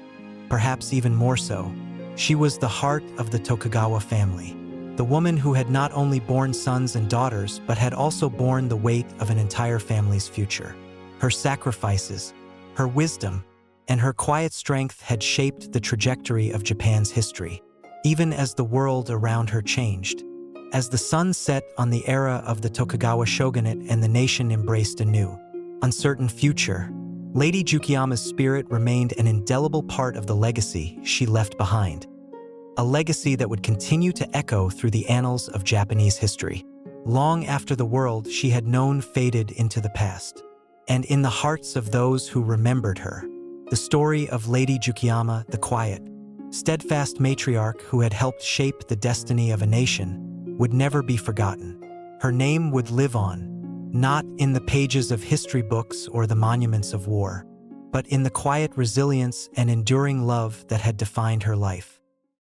perhaps even more so. She was the heart of the Tokugawa family, the woman who had not only borne sons and daughters, but had also borne the weight of an entire family's future. Her sacrifices, her wisdom, and her quiet strength had shaped the trajectory of Japan's history, even as the world around her changed. As the sun set on the era of the Tokugawa Shogunate and the nation embraced a new, uncertain future, Lady Tsukiyama's spirit remained an indelible part of the legacy she left behind, a legacy that would continue to echo through the annals of Japanese history, long after the world she had known faded into the past. And in the hearts of those who remembered her, the story of Lady Tsukiyama, the quiet, steadfast matriarch who had helped shape the destiny of a nation, would never be forgotten. Her name would live on, not in the pages of history books or the monuments of war, but in the quiet resilience and enduring love that had defined her life.